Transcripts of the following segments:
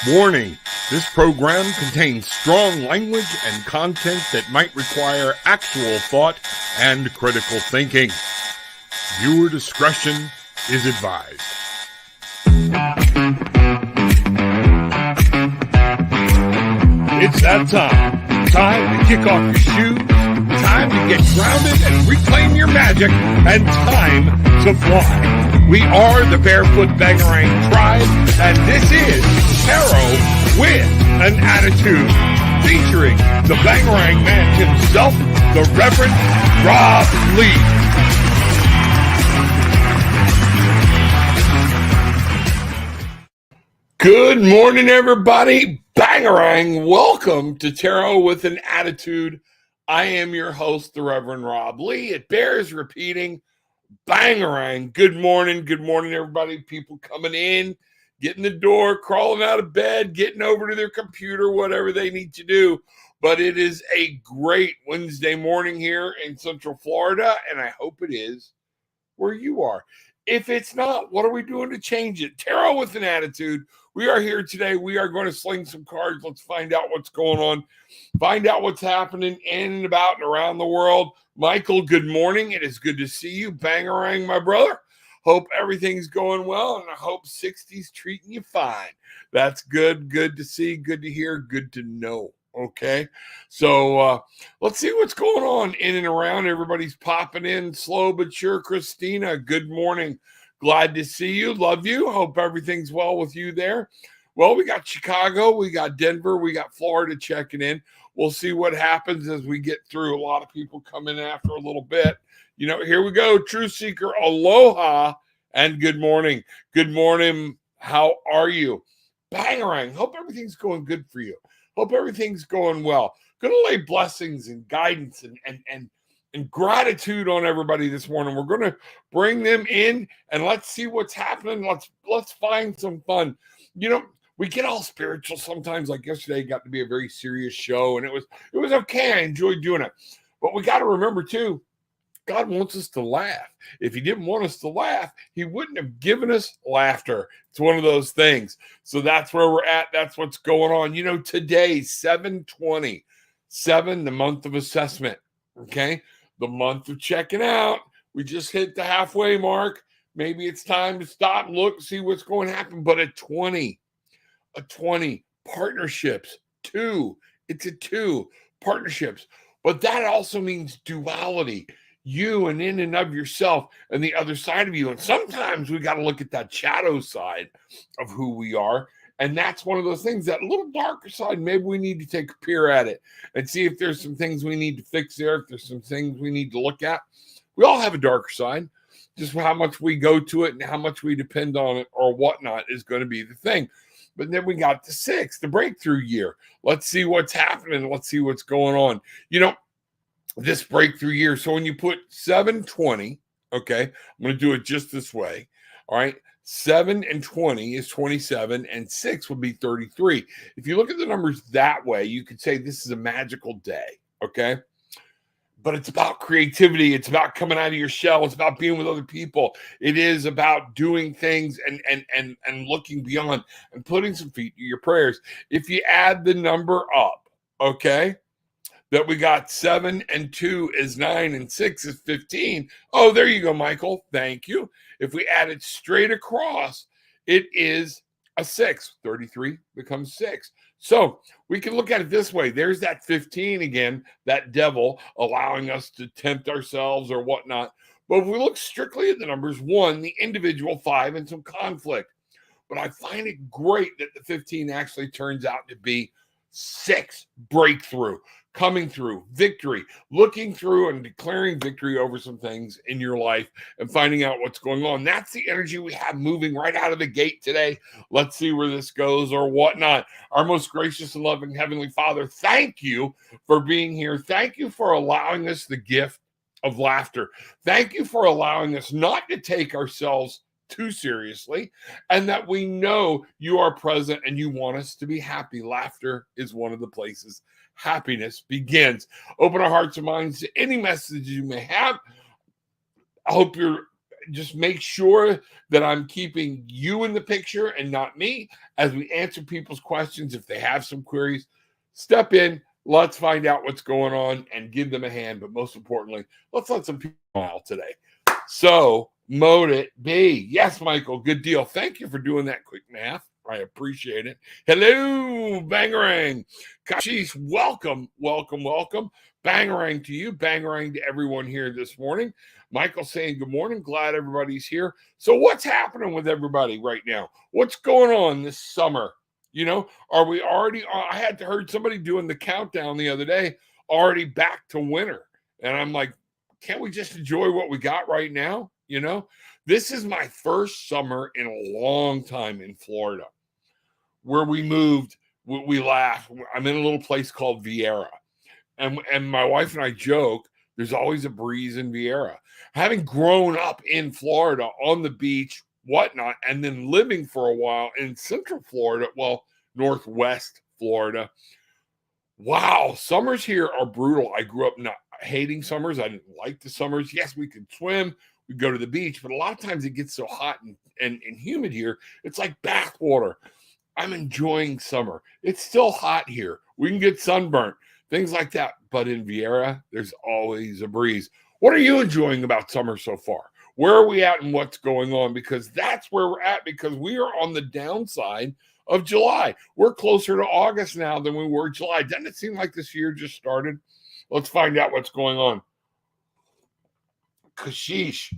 Warning, this program contains strong language and content that might require actual thought and critical thinking. Viewer discretion is advised. It's that time. Time to kick off your shoes, time to get grounded and reclaim your magic, and time to fly. We are the Barefoot Bangarang Tribe, and this is Tarot with an Attitude, featuring the Bangarang man himself, the Reverend Rob Lee. Good morning, everybody. Bangarang, welcome to Tarot with an Attitude. I am your host, the Reverend Rob Lee. It bears repeating. Bangarang. Good morning, everybody. People coming in, getting the door, crawling out of bed, getting over to their computer, whatever they need to do. But it is a great Wednesday morning here in Central Florida, and I hope it is where you are. If it's not, what are we doing to change it? Tarot with an Attitude. We are here today. We are going to sling some cards. Let's find out what's going on. Find out what's happening in and about and around the world. Michael, good morning. It is good to see you. Bangarang, my brother. Hope everything's going well, and I hope 60's treating you fine. That's good. Good to see. Good to hear. Good to know. Okay, so let's see what's going on in and around. Everybody's popping in slow but sure. Christina, good morning. Glad to see you. Love you. Hope everything's well with you there. Well, we got Chicago, we got Denver, we got Florida checking in. We'll see what happens as we get through. A lot of people come in after a little bit. You know, here we go. Truth Seeker, aloha, and good morning. Good morning. How are you? Bangarang. Hope everything's going good for you. Hope everything's going well. Going to lay blessings and guidance and gratitude on everybody this morning. We're going to bring them in and let's see what's happening. Let's find some fun. You know, we get all spiritual sometimes. Like yesterday got to be a very serious show, and it was okay. I enjoyed doing it. But we got to remember too, God wants us to laugh. If he didn't want us to laugh, he wouldn't have given us laughter. It's one of those things. So that's where we're at. That's what's going on. You know, today, 7/27, the month of assessment. Okay. The month of checking out. We just hit the halfway mark. Maybe it's time to stop, look, see what's going to happen. But a 20, partnerships, 2. It's a 2, partnerships. But that also means duality. You and in and of yourself and the other side of you. And sometimes we got to look at that shadow side of who we are. And that's one of those things, that little darker side, maybe we need to take a peer at it and see if there's some things we need to fix there, if there's some things we need to look at. We all have a darker side. Just how much we go to it and how much we depend on it or whatnot is going to be the thing. But then we got the 6, the breakthrough year. Let's see what's happening. Let's see what's going on. You know, this breakthrough year. So when you put 7/20, okay, I'm going to do it just this way. All right. 7 and 20 is 27, and 6 would be 33. If you look at the numbers that way, you could say this is a magical day, okay? But it's about creativity. It's about coming out of your shell. It's about being with other people. It is about doing things and looking beyond and putting some feet to your prayers. If you add the number up, okay, that we got 7 and 2 is 9 and 6 is 15. Oh, there you go, Michael. Thank you. If we add it straight across, it is a 6. 33 becomes 6. So we can look at it this way. There's that 15 again, that devil allowing us to tempt ourselves or whatnot. But if we look strictly at the numbers, 1, the individual, 5, and some conflict. But I find it great that the 15 actually turns out to be 6, breakthrough. Coming through, victory, looking through and declaring victory over some things in your life and finding out what's going on. That's the energy we have moving right out of the gate today. Let's see where this goes or whatnot. Our most gracious and loving Heavenly Father, thank you for being here. Thank you for allowing us the gift of laughter. Thank you for allowing us not to take ourselves too seriously, and that we know you are present and you want us to be happy. Laughter is one of the places happiness begins. Open our hearts and minds to any message you may have. I hope you're just make sure that I'm keeping you in the picture and not me as we answer people's questions. If they have some queries, step in. Let's find out what's going on and give them a hand. But most importantly, let's let some people smile today. So, mote it be. Yes, Michael, good deal. Thank you for doing that quick math. I appreciate it. Hello, Bangarang. Kashish, welcome. Bangarang to you. Bangarang to everyone here this morning. Michael saying good morning. Glad everybody's here. So what's happening with everybody right now? What's going on this summer? You know, are we already, I had heard somebody doing the countdown the other day, already back to winter. And I'm like, can't we just enjoy what we got right now? You know, this is my first summer in a long time in Florida, where we moved. We laugh. I'm in a little place called Vieira. And my wife and I joke, there's always a breeze in Vieira. Having grown up in Florida on the beach, whatnot, and then living for a while in Central Florida, well, Northwest Florida. Wow, summers here are brutal. I grew up not hating summers. I didn't like the summers. Yes, we could swim, we'd go to the beach, but a lot of times it gets so hot and humid here, it's like bath water. I'm enjoying summer. It's still hot here. We can get sunburnt, things like that. But in Vieira, there's always a breeze. What are you enjoying about summer so far? Where are we at and what's going on? Because that's where we're at, because we are on the downside of July. We're closer to August now than we were July. Doesn't it seem like this year just started? Let's find out what's going on. Kashish.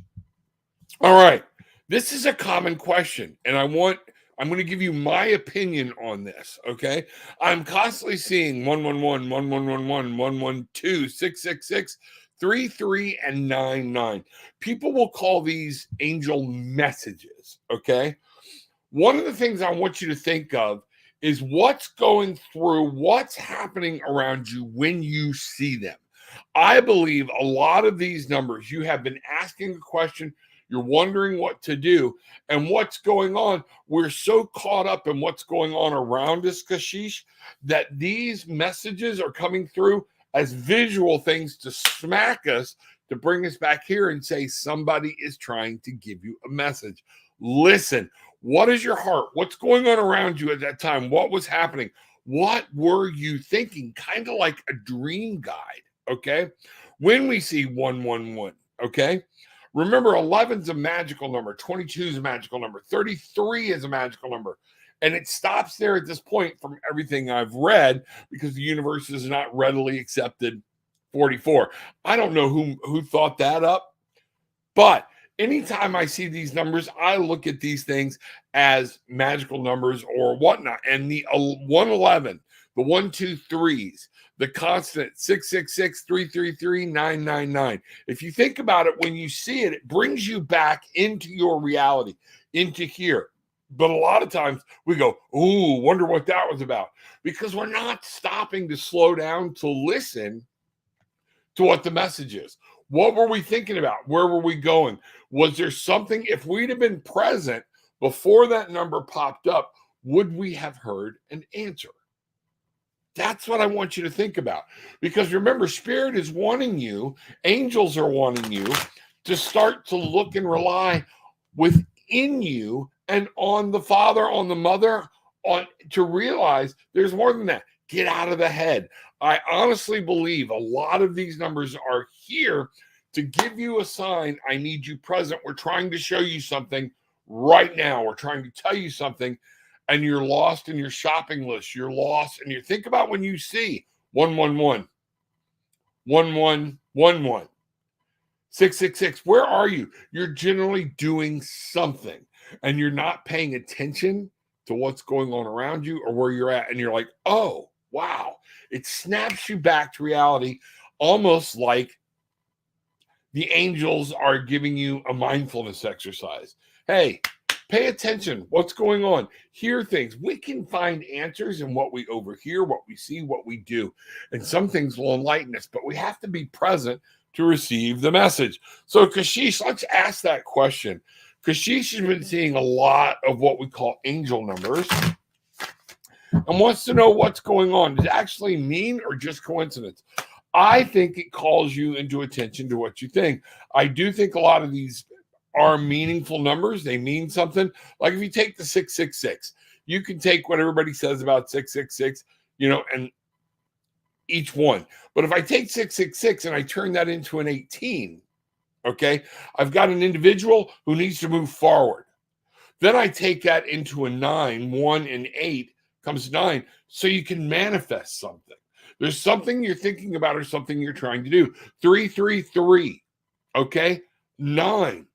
All right. This is a common question, and I'm going to give you my opinion on this, okay? I'm constantly seeing 111, 1111, 112, 666, 33, and 99. People will call these angel messages, okay? One of the things I want you to think of is what's going through, what's happening around you when you see them. I believe a lot of these numbers, you have been asking a question, you're wondering what to do, and what's going on. We're so caught up in what's going on around us, Kashish, that these messages are coming through as visual things to smack us, to bring us back here and say somebody is trying to give you a message. Listen, what is your heart? What's going on around you at that time? What was happening? What were you thinking? Kind of like a dream guide, okay? When we see 111, okay? Remember, 11 is a magical number. 22 is a magical number. 33 is a magical number. And it stops there at this point from everything I've read, because the universe has not readily accepted 44. I don't know who thought that up, but anytime I see these numbers, I look at these things as magical numbers or whatnot. And the 111, the 123s, the constant 666, 333, 999. If you think about it, when you see it, it brings you back into your reality, into here. But a lot of times we go, ooh, wonder what that was about. Because we're not stopping to slow down to listen to what the message is. What were we thinking about? Where were we going? Was there something, if we'd have been present before that number popped up, would we have heard an answer? That's what I want you to think about. Because remember, Spirit is wanting you, angels are wanting you to start to look and rely within you and on the Father, on the Mother, to realize there's more than that. Get out of the head. I honestly believe a lot of these numbers are here to give you a sign. I need you present. We're trying to show you something right now. We're trying to tell you something, and you're lost in your shopping list. You're lost, and you think about when you see 111, 1111, 666. Where are you? You're generally doing something, and you're not paying attention to what's going on around you or where you're at, and you're like, oh, wow. It snaps you back to reality, almost like the angels are giving you a mindfulness exercise. Hey, pay attention. What's going on? Hear things. We can find answers in what we overhear, what we see, what we do. And some things will enlighten us, but we have to be present to receive the message. So, Kashish, let's ask that question. Kashish has been seeing a lot of what we call angel numbers and wants to know what's going on. Does it actually mean or just coincidence? I think it calls you into attention to what you think. I do think a lot of these are meaningful numbers. They mean something. Like if you take the 666, you can take what everybody says about 666, and each one. But if I take 666 and I turn that into an 18, okay, I've got an individual who needs to move forward. Then I take that into a 9, 1 and 8 comes 9. So you can manifest something. There's something you're thinking about or something you're trying to do. 333, okay, 9.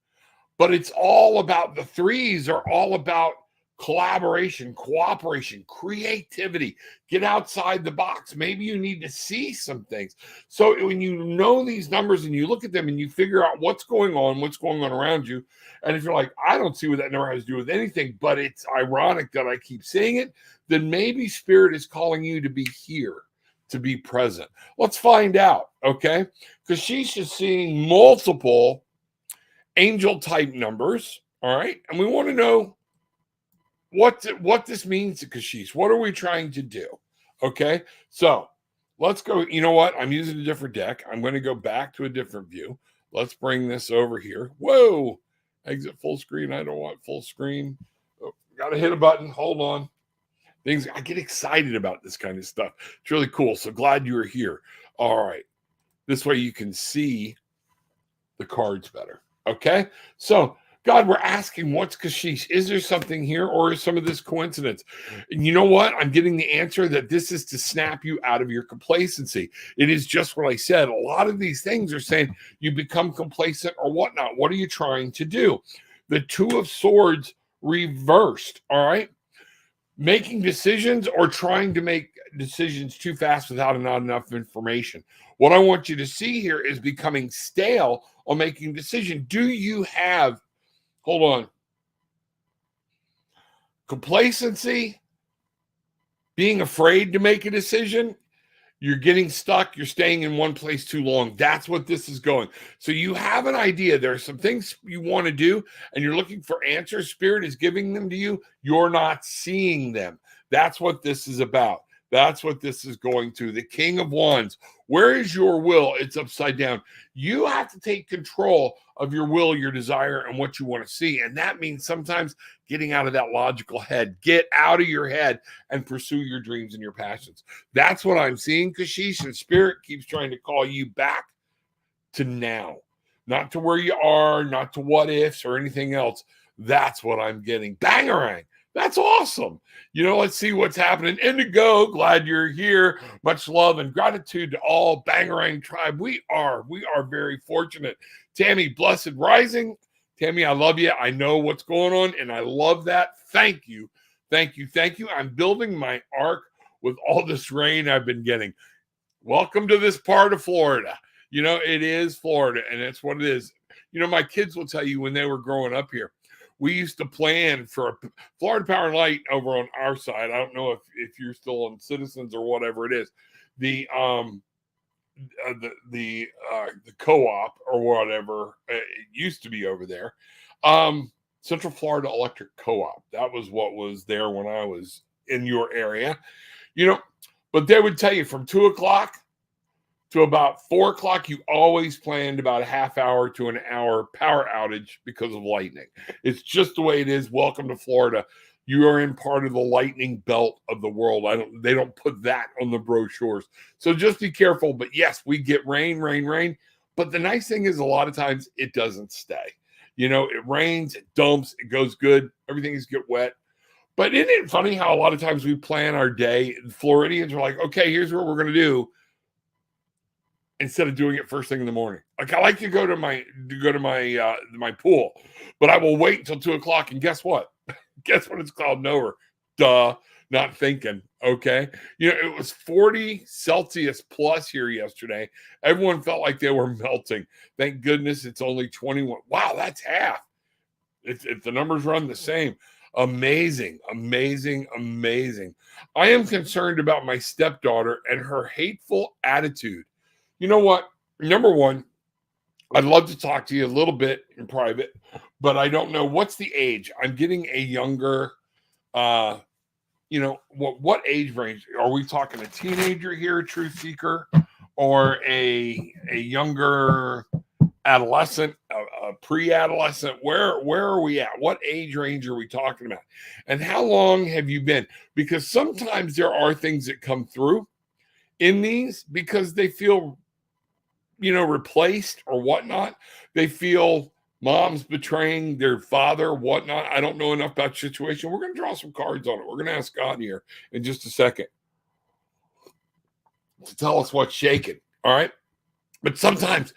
But it's all about, the threes are all about collaboration, cooperation, creativity. Get outside the box. Maybe you need to see some things. So when you know these numbers and you look at them and you figure out what's going on around you, and if you're like, I don't see what that number has to do with anything, but it's ironic that I keep seeing it, then maybe Spirit is calling you to be here, to be present. Let's find out, okay? Because she's just seeing multiple angel type numbers, all right? And we want to know what this means to Kashish. What are we trying to do? Okay, so let's go. You know what? I'm using a different deck. I'm going to go back to a different view. Let's bring this over here. Whoa, exit full screen. I don't want full screen. Oh, got to hit a button. Hold on. I get excited about this kind of stuff. It's really cool. So glad you were here. All right. This way you can see the cards better. Okay, so God, we're asking, what's Kashish? Is there something here, or is some of this coincidence? And you know what? I'm getting the answer that this is to snap you out of your complacency. It is just what I said. A lot of these things are saying you become complacent or whatnot. What are you trying to do? The Two of Swords reversed, all right? Making decisions or trying to make decisions too fast without not enough information. What I want you to see here is becoming stale on making a decision. Do you have, hold on, complacency, being afraid to make a decision? You're getting stuck. You're staying in one place too long. That's what this is going. So you have an idea. There are some things you want to do, and you're looking for answers. Spirit is giving them to you. You're not seeing them. That's what this is about. That's what this is going to. The King of Wands. Where is your will? It's upside down. You have to take control of your will, your desire, and what you want to see. And that means sometimes getting out of that logical head. Get out of your head and pursue your dreams and your passions. That's what I'm seeing, Kashish. And Spirit keeps trying to call you back to now. Not to where you are, not to what ifs or anything else. That's what I'm getting. Bangarang. That's awesome. Let's see what's happening. Indigo, glad you're here. Much love and gratitude to all Bangarang tribe. We are very fortunate. Tammy, blessed rising. Tammy, I love you. I know what's going on, and I love that. Thank you. Thank you. Thank you. I'm building my ark with all this rain I've been getting. Welcome to this part of Florida. It is Florida, and it's what it is. My kids will tell you when they were growing up here, we used to plan for a Florida Power and Light over on our side. I don't know if you're still on Citizens or whatever it is. The co-op or whatever it used to be over there. Central Florida Electric Co-op. That was what was there when I was in your area. But they would tell you from 2:00 to about 4:00, you always planned about a half hour to an hour power outage because of lightning. It's just the way it is. Welcome to Florida. You are in part of the lightning belt of the world. They don't put that on the brochures. So just be careful. But yes, we get rain. But the nice thing is a lot of times it doesn't stay. It rains, it dumps, it goes good. Everything's get wet. But isn't it funny how a lot of times we plan our day? Floridians are like, okay, here's what we're going to do, instead of doing it first thing in the morning. Like, I like to go to my pool, but I will wait until 2:00. And guess what? Guess what it's called? Nowhere. Duh. Not thinking. Okay. It was 40 Celsius plus here yesterday. Everyone felt like they were melting. Thank goodness it's only 21. Wow, that's half. If the numbers run the same. Amazing. I am concerned about my stepdaughter and her hateful attitude. You know what? Number one, I'd love to talk to you a little bit in private, but I don't know what's the age. I'm getting a younger, what age range? Are we talking a teenager here, a truth seeker, or a younger adolescent, a pre-adolescent? Where are we at? What age range are we talking about? And how long have you been? Because sometimes there are things that come through in these because they feel, replaced or whatnot. They feel mom's betraying their father, whatnot. I don't know enough about the situation. We're going to draw some cards on it. We're going to ask God here in just a second to tell us what's shaking. All right. But sometimes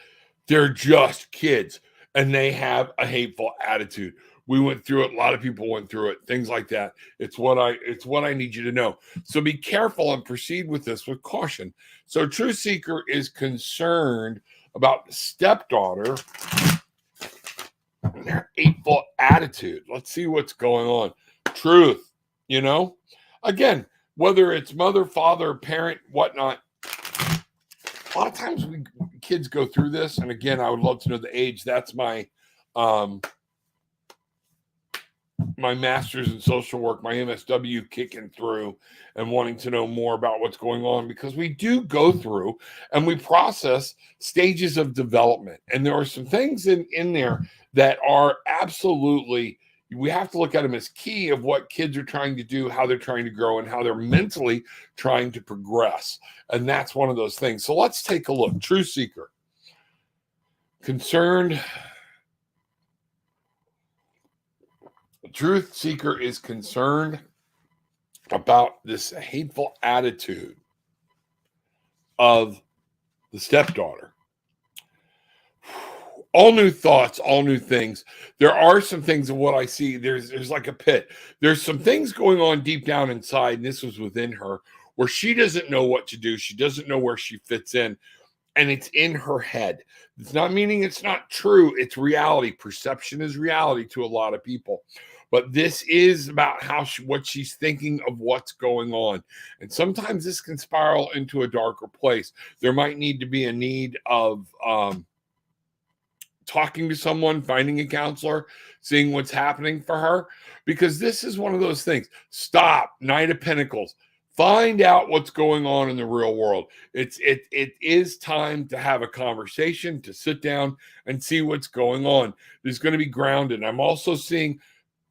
they're just kids and they have a hateful attitude. We went through it. A lot of people went through it. Things like that. It's what I need you to know. So be careful and proceed with this with caution. So Truth Seeker is concerned about the stepdaughter and their hateful attitude. Let's see what's going on. Truth, again, whether it's mother, father, parent, whatnot. A lot of times kids go through this, and again, I would love to know the age. That's my my master's in social work, my MSW kicking through and wanting to know more about what's going on, because we do go through and we process stages of development. And there are some things in there that are absolutely, we have to look at them as key of what kids are trying to do, how they're trying to grow, and how they're mentally trying to progress. And that's one of those things. So let's take a look. Truth Seeker. Concerned. The Truth Seeker is concerned about this hateful attitude of the stepdaughter. All new thoughts, all new things. There are some things of what I see. There's like a pit. There's some things going on deep down inside, and this was within her, where she doesn't know what to do. She doesn't know where she fits in, and it's in her head. It's not meaning it's not true. It's reality. Perception is reality to a lot of people. But this is about what she's thinking of what's going on. And sometimes this can spiral into a darker place. There might need to be a need of talking to someone, finding a counselor, seeing what's happening for her. Because this is one of those things. Stop. Knight of Pentacles. Find out what's going on in the real world. It is time to have a conversation, to sit down and see what's going on. There's going to be grounded. I'm also seeing,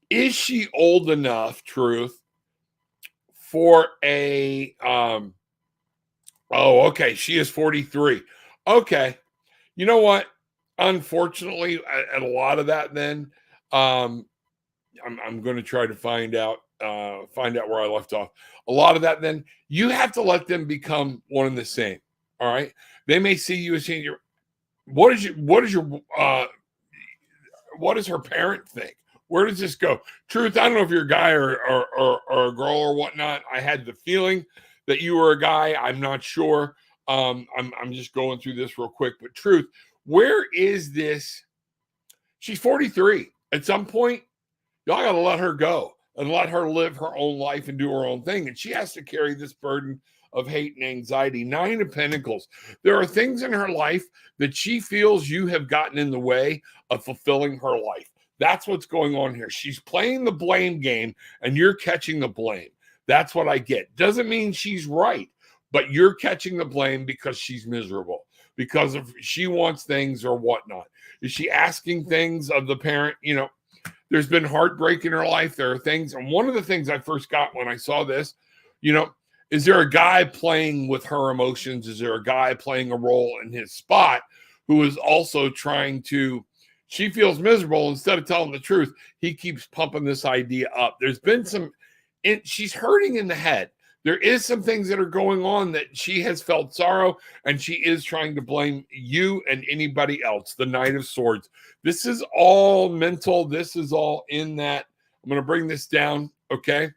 is she old enough, Truth, for a, okay, she is 43. Okay. You know what? Unfortunately, at a lot of that then, I'm going to try to find out where I left off. A lot of that then, you have to let them become one and the same. All right. They may see you as saying, what does her parent think? Where does this go? Truth, I don't know if you're a guy or a girl or whatnot. I had the feeling that you were a guy. I'm not sure. I'm just going through this real quick. But Truth, where is this? She's 43. At some point, y'all got to let her go and let her live her own life and do her own thing. And she has to carry this burden of hate and anxiety. Nine of Pentacles. There are things in her life that she feels you have gotten in the way of fulfilling her life. That's what's going on here. She's playing the blame game and you're catching the blame. That's what I get. Doesn't mean she's right, but you're catching the blame because she's miserable, because of she wants things or whatnot. Is she asking things of the parent? There's been heartbreak in her life. There are things. And one of the things I first got when I saw this, is there a guy playing with her emotions? Is there a guy playing a role in his spot who is also trying to, she feels miserable. Instead of telling the truth, he keeps pumping this idea up. There's been she's hurting in the head. There is some things that are going on that she has felt sorrow, and she is trying to blame you and anybody else. The Knight of Swords. This is all mental. This is all in that. I'm going to bring this down, okay?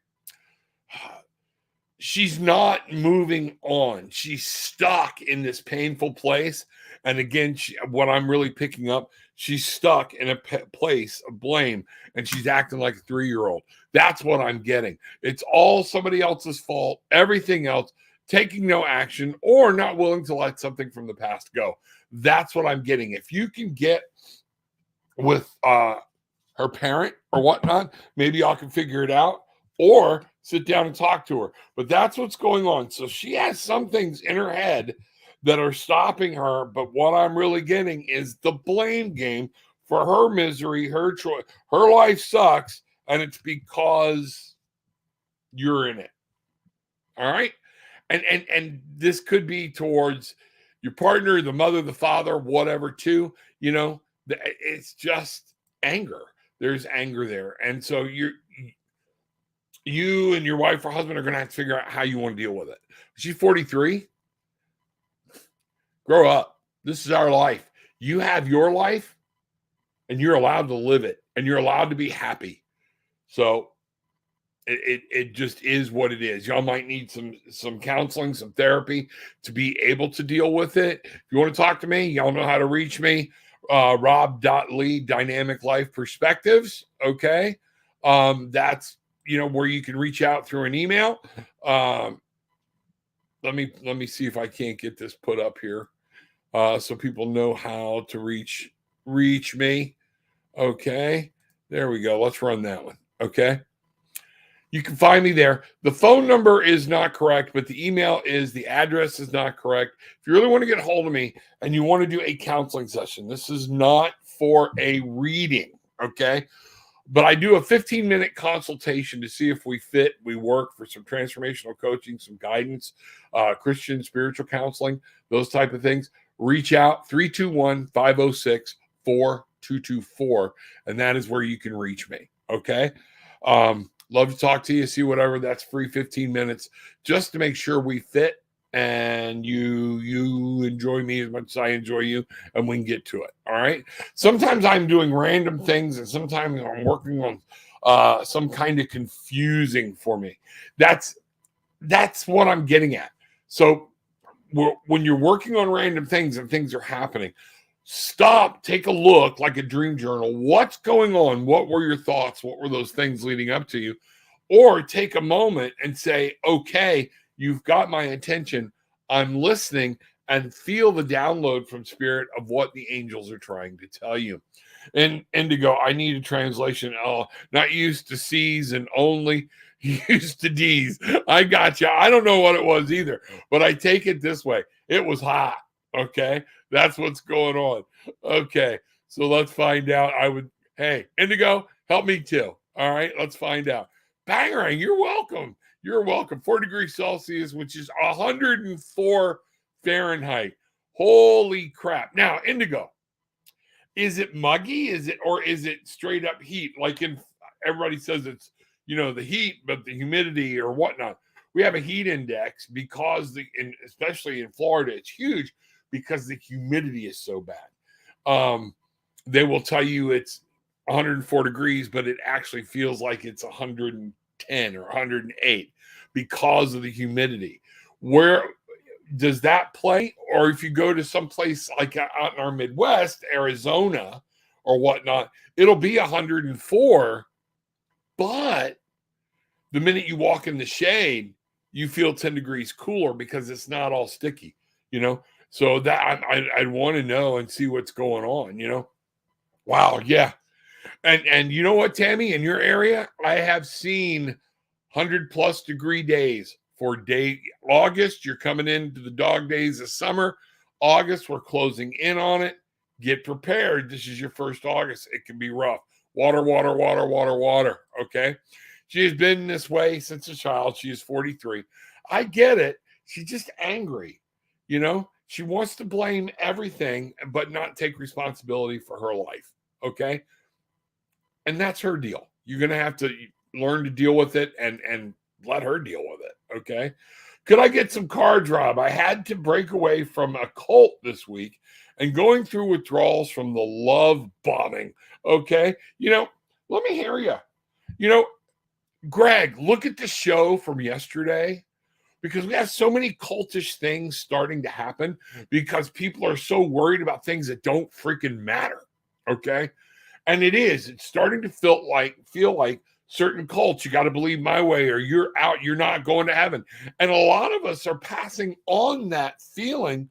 She's not moving on. She's stuck in this painful place. And again, what I'm really picking up, she's stuck in a place of blame, and she's acting like a 3-year-old. That's what I'm getting. It's all somebody else's fault. Everything else, taking no action or not willing to let something from the past go. That's what I'm getting. If you can get with her parent or whatnot, maybe y'all can figure it out, or sit down and talk to her. But that's what's going on. So she has some things in her head that are stopping her. But what I'm really getting is the blame game for her misery, her choice. Her life sucks, and it's because you're in it. All right? And this could be towards your partner, the mother, the father, whatever, too. It's just anger. There's anger there. And so you and your wife or husband are going to have to figure out how you want to deal with it. She's 43. Grow up. This is our life. You have your life, and you're allowed to live it, and you're allowed to be happy. So it just is what it is. Y'all might need some counseling, some therapy to be able to deal with it. If you want to talk to me, y'all know how to reach me. Rob.Lee, Dynamic Life Perspectives. Okay. That's, where you can reach out through an email. Let me see if I can't get this put up here. So people know how to reach me. Okay. There we go. Let's run that one. Okay. You can find me there. The phone number is not correct, but the email is, the address is not correct. If you really want to get a hold of me and you want to do a counseling session, this is not for a reading, okay? But I do a 15-minute consultation to see if we fit, we work, for some transformational coaching, some guidance, Christian spiritual counseling, those type of things. Reach out, 321-506-4224, and that is where you can reach me, okay? Love to talk to you, see whatever. That's free 15 minutes just to make sure we fit and you enjoy me as much as I enjoy you, and we can get to it. All right. Sometimes I'm doing random things, and sometimes I'm working on some kind of confusing for me. That's what I'm getting at. So when you're working on random things and things are happening, stop, take a look, like a dream journal. What's going on? What were your thoughts? What were those things leading up to you? Or take a moment and say, okay, you've got my attention. I'm listening, and feel the download from spirit of what the angels are trying to tell you. And Indigo, I need a translation. Oh, not used to C's and only used to D's. I got you. I don't know what it was either, but I take it this way. It was hot. Okay. That's what's going on. Okay. So let's find out. Hey, Indigo, help me too. All right. Let's find out. Bangarang, you're welcome. You're welcome. 4 degrees Celsius, which is 104 Fahrenheit. Holy crap. Now, Indigo, is it muggy? Or is it straight up heat? Like everybody says it's, the heat, but the humidity or whatnot. We have a heat index because especially in Florida, it's huge because the humidity is so bad. They will tell you it's 104 degrees, but it actually feels like it's 110 or 108 because of the humidity. Where does that play? Or if you go to some place like out in our Midwest, Arizona or whatnot, it'll be 104, but the minute you walk in the shade, you feel 10 degrees cooler because it's not all sticky, So that I'd want to know and see what's going on, Wow, yeah. And you know what, Tammy, in your area, I have seen 100+ degree days for August. You're coming into the dog days of summer. August, we're closing in on it. Get prepared. This is your first August. It can be rough. Water. Okay. She has been this way since a child. She is 43. I get it. She's just angry. She wants to blame everything, but not take responsibility for her life. Okay. And that's her deal. You're going to have to learn to deal with it and let her deal with it. Okay. Could I get some cards, Rob? I had to break away from a cult this week and going through withdrawals from the love bombing. Okay. Let me hear you. Greg, look at the show from yesterday, because we have so many cultish things starting to happen because people are so worried about things that don't freaking matter. Okay. And it's starting to feel like certain cults, you got to believe my way or you're out, you're not going to heaven. And a lot of us are passing on that feeling,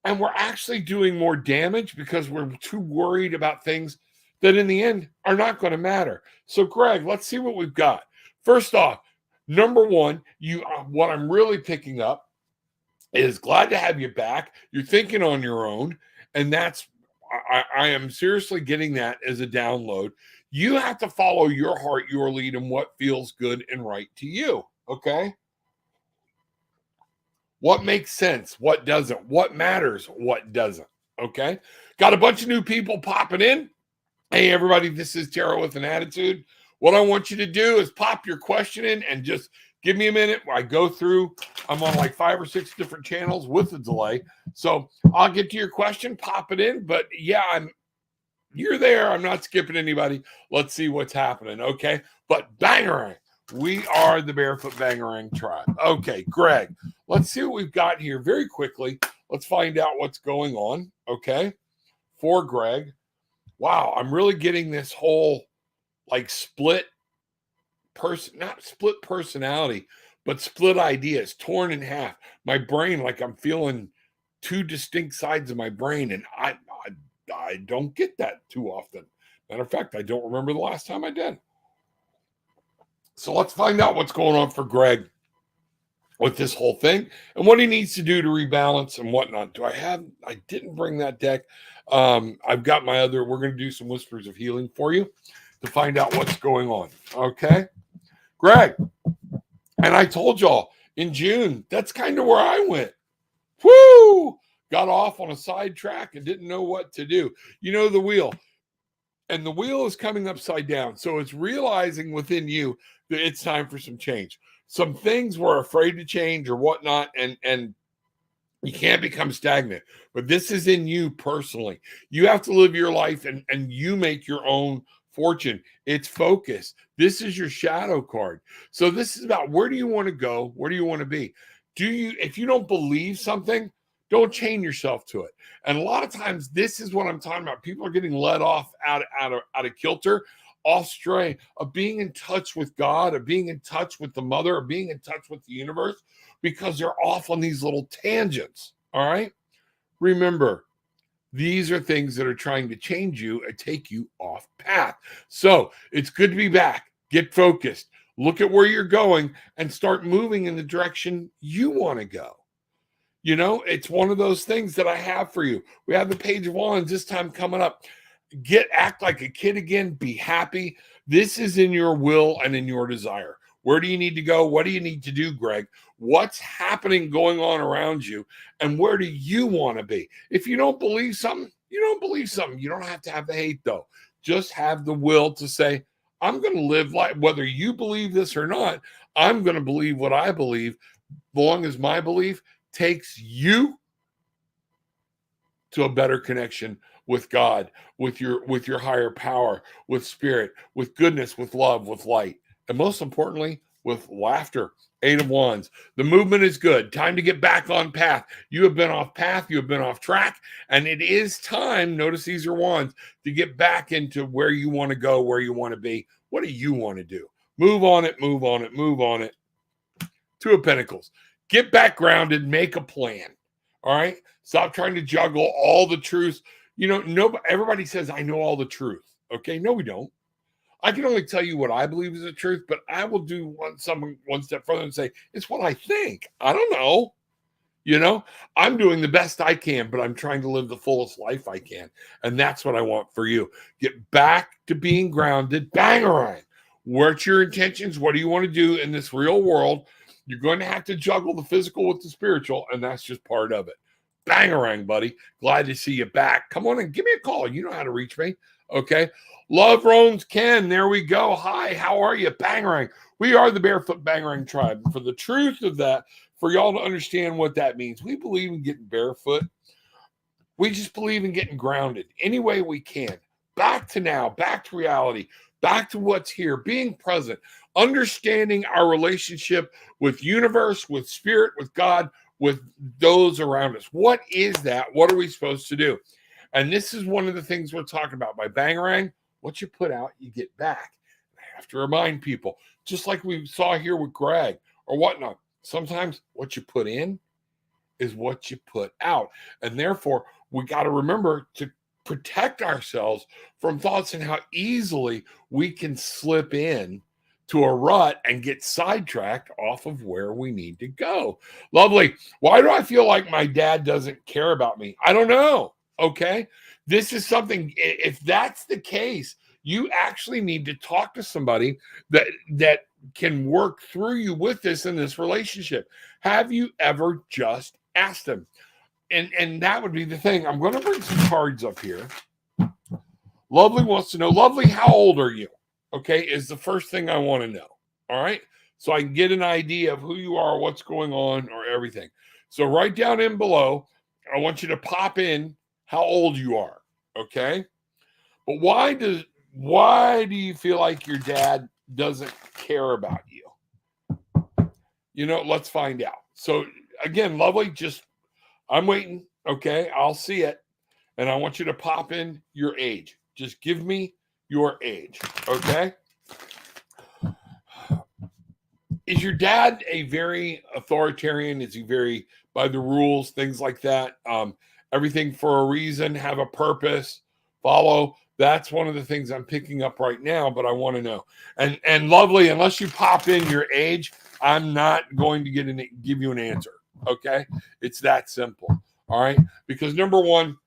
and we're actually doing more damage because we're too worried about things that in the end are not going to matter. So Greg, let's see what we've got. First off, number one, what I'm really picking up is glad to have you back. You're thinking on your own, and that's I am seriously getting that as a download. You have to follow your heart, your lead, and what feels good and right to you. Okay. What makes sense? What doesn't? What matters? What doesn't? Okay. Got a bunch of new people popping in. Hey, everybody, this is Tarot with an Attitude. What I want you to do is pop your question in and just give me a minute while I go through. I'm on like 5 or 6 different channels with a delay. So I'll get to your question, pop it in. But yeah, you're there. I'm not skipping anybody. Let's see what's happening. Okay. But bangerang. We are the Barefoot Bangerang tribe. Okay, Greg, let's see what we've got here very quickly. Let's find out what's going on. Okay. For Greg. Wow, I'm really getting this whole like split person, not split personality, but split ideas, torn in half. My brain, like I'm feeling 2 distinct sides of my brain, and I don't get that too often. Matter of fact, I don't remember the last time I did. So let's find out what's going on for Greg with this whole thing and what he needs to do to rebalance and whatnot. I didn't bring that deck. I've got my other, we're going to do some whispers of healing for you to find out what's going on. Okay. Greg. And I told y'all in June, that's kind of where I went. Woo! Got off on a sidetrack and didn't know what to do. You know, the wheel. And the wheel is coming upside down. So it's realizing within you that it's time for some change. Some things we're afraid to change or whatnot, and you can't become stagnant. But this is in you personally. You have to live your life and you make your own fortune. It's focus. This is your shadow card. So this is about where do you want to go? Where do you want to be? If you don't believe something, don't chain yourself to it. And a lot of times, this is what I'm talking about. People are getting let off out of kilter, off stray, of being in touch with God, of being in touch with the mother, of being in touch with the universe, because they're off on these little tangents. All right. Remember, these are things that are trying to change you and take you off path. So it's good to be back. Get focused. Look at where you're going and start moving in the direction you want to go. You know, it's one of those things that I have for you. We have the Page of Wands this time coming up. Act like a kid again. Be happy. This is in your will and in your desire. Where do you need to go? What do you need to do, Greg? What's happening going on around you? And where do you want to be? If you don't believe something, you don't believe something. You don't have to have the hate, though. Just have the will to say, I'm going to live like, whether you believe this or not, I'm going to believe what I believe, as long as my belief takes you to a better connection with God, with your higher power, with spirit, with goodness, with love, with light, and most importantly, with laughter. 8 of Wands. The movement is good. Time to get back on path. You have been off path. You have been off track. And it is time, notice these are wands, to get back into where you want to go, where you want to be. What do you want to do? Move on it, move on it, move on it. 2 of Pentacles. Get back grounded, make a plan. All right. Stop trying to juggle all the truths. You know, everybody says, I know all the truth. Okay. No, we don't. I can only tell you what I believe is the truth, but I will do one step further and say, it's what I think. I don't know. You know, I'm doing the best I can, but I'm trying to live the fullest life I can. And that's what I want for you. Get back to being grounded. Bangerang. What's your intentions? What do you want to do in this real world? You're going to have to juggle the physical with the spiritual, and that's just part of it. Bangerang, buddy. Glad to see you back. Come on and give me a call. You know how to reach me. Okay. Love Roans Ken. There we go. Hi, how are you? Bangerang. We are the Barefoot Bangerang tribe. For the truth of that, for y'all to understand what that means, we believe in getting barefoot. We just believe in getting grounded any way we can. Back to now, back to reality, back to what's here, being present, understanding our relationship with universe, with spirit, with God, with those around us. What is that? What are we supposed to do? And this is one of the things we're talking about. By Bangerang, what you put out, you get back. I have to remind people, just like we saw here with Greg or whatnot, sometimes what you put in is what you put out. And therefore, we got to remember to protect ourselves from thoughts and how easily we can slip in to a rut and get sidetracked off of where we need to go. Lovely. Why do I feel like my dad doesn't care about me? I don't know. Okay. This is something, if that's the case, you actually need to talk to somebody that can work through you with this in this relationship. Have you ever just asked them? And that would be the thing. I'm going to bring some cards up here. Lovely wants to know, Lovely, how old are you? Okay, is the first thing I want to know. All right. So I can get an idea of who you are, what's going on, or everything. So right down in below, I want you to pop in how old you are. Okay. But why do you feel like your dad doesn't care about you? Let's find out. So again, Lovely, I'm waiting. Okay. I'll see it. And I want you to pop in your age. Just give me your age. Okay. Is your dad a very authoritarian? Is he very by the rules, things like that? Everything for a reason, have a purpose, follow. That's one of the things I'm picking up right now, but I want to know. And Lovely, unless you pop in your age, I'm not going to give you an answer. Okay. It's that simple. All right. Because number one,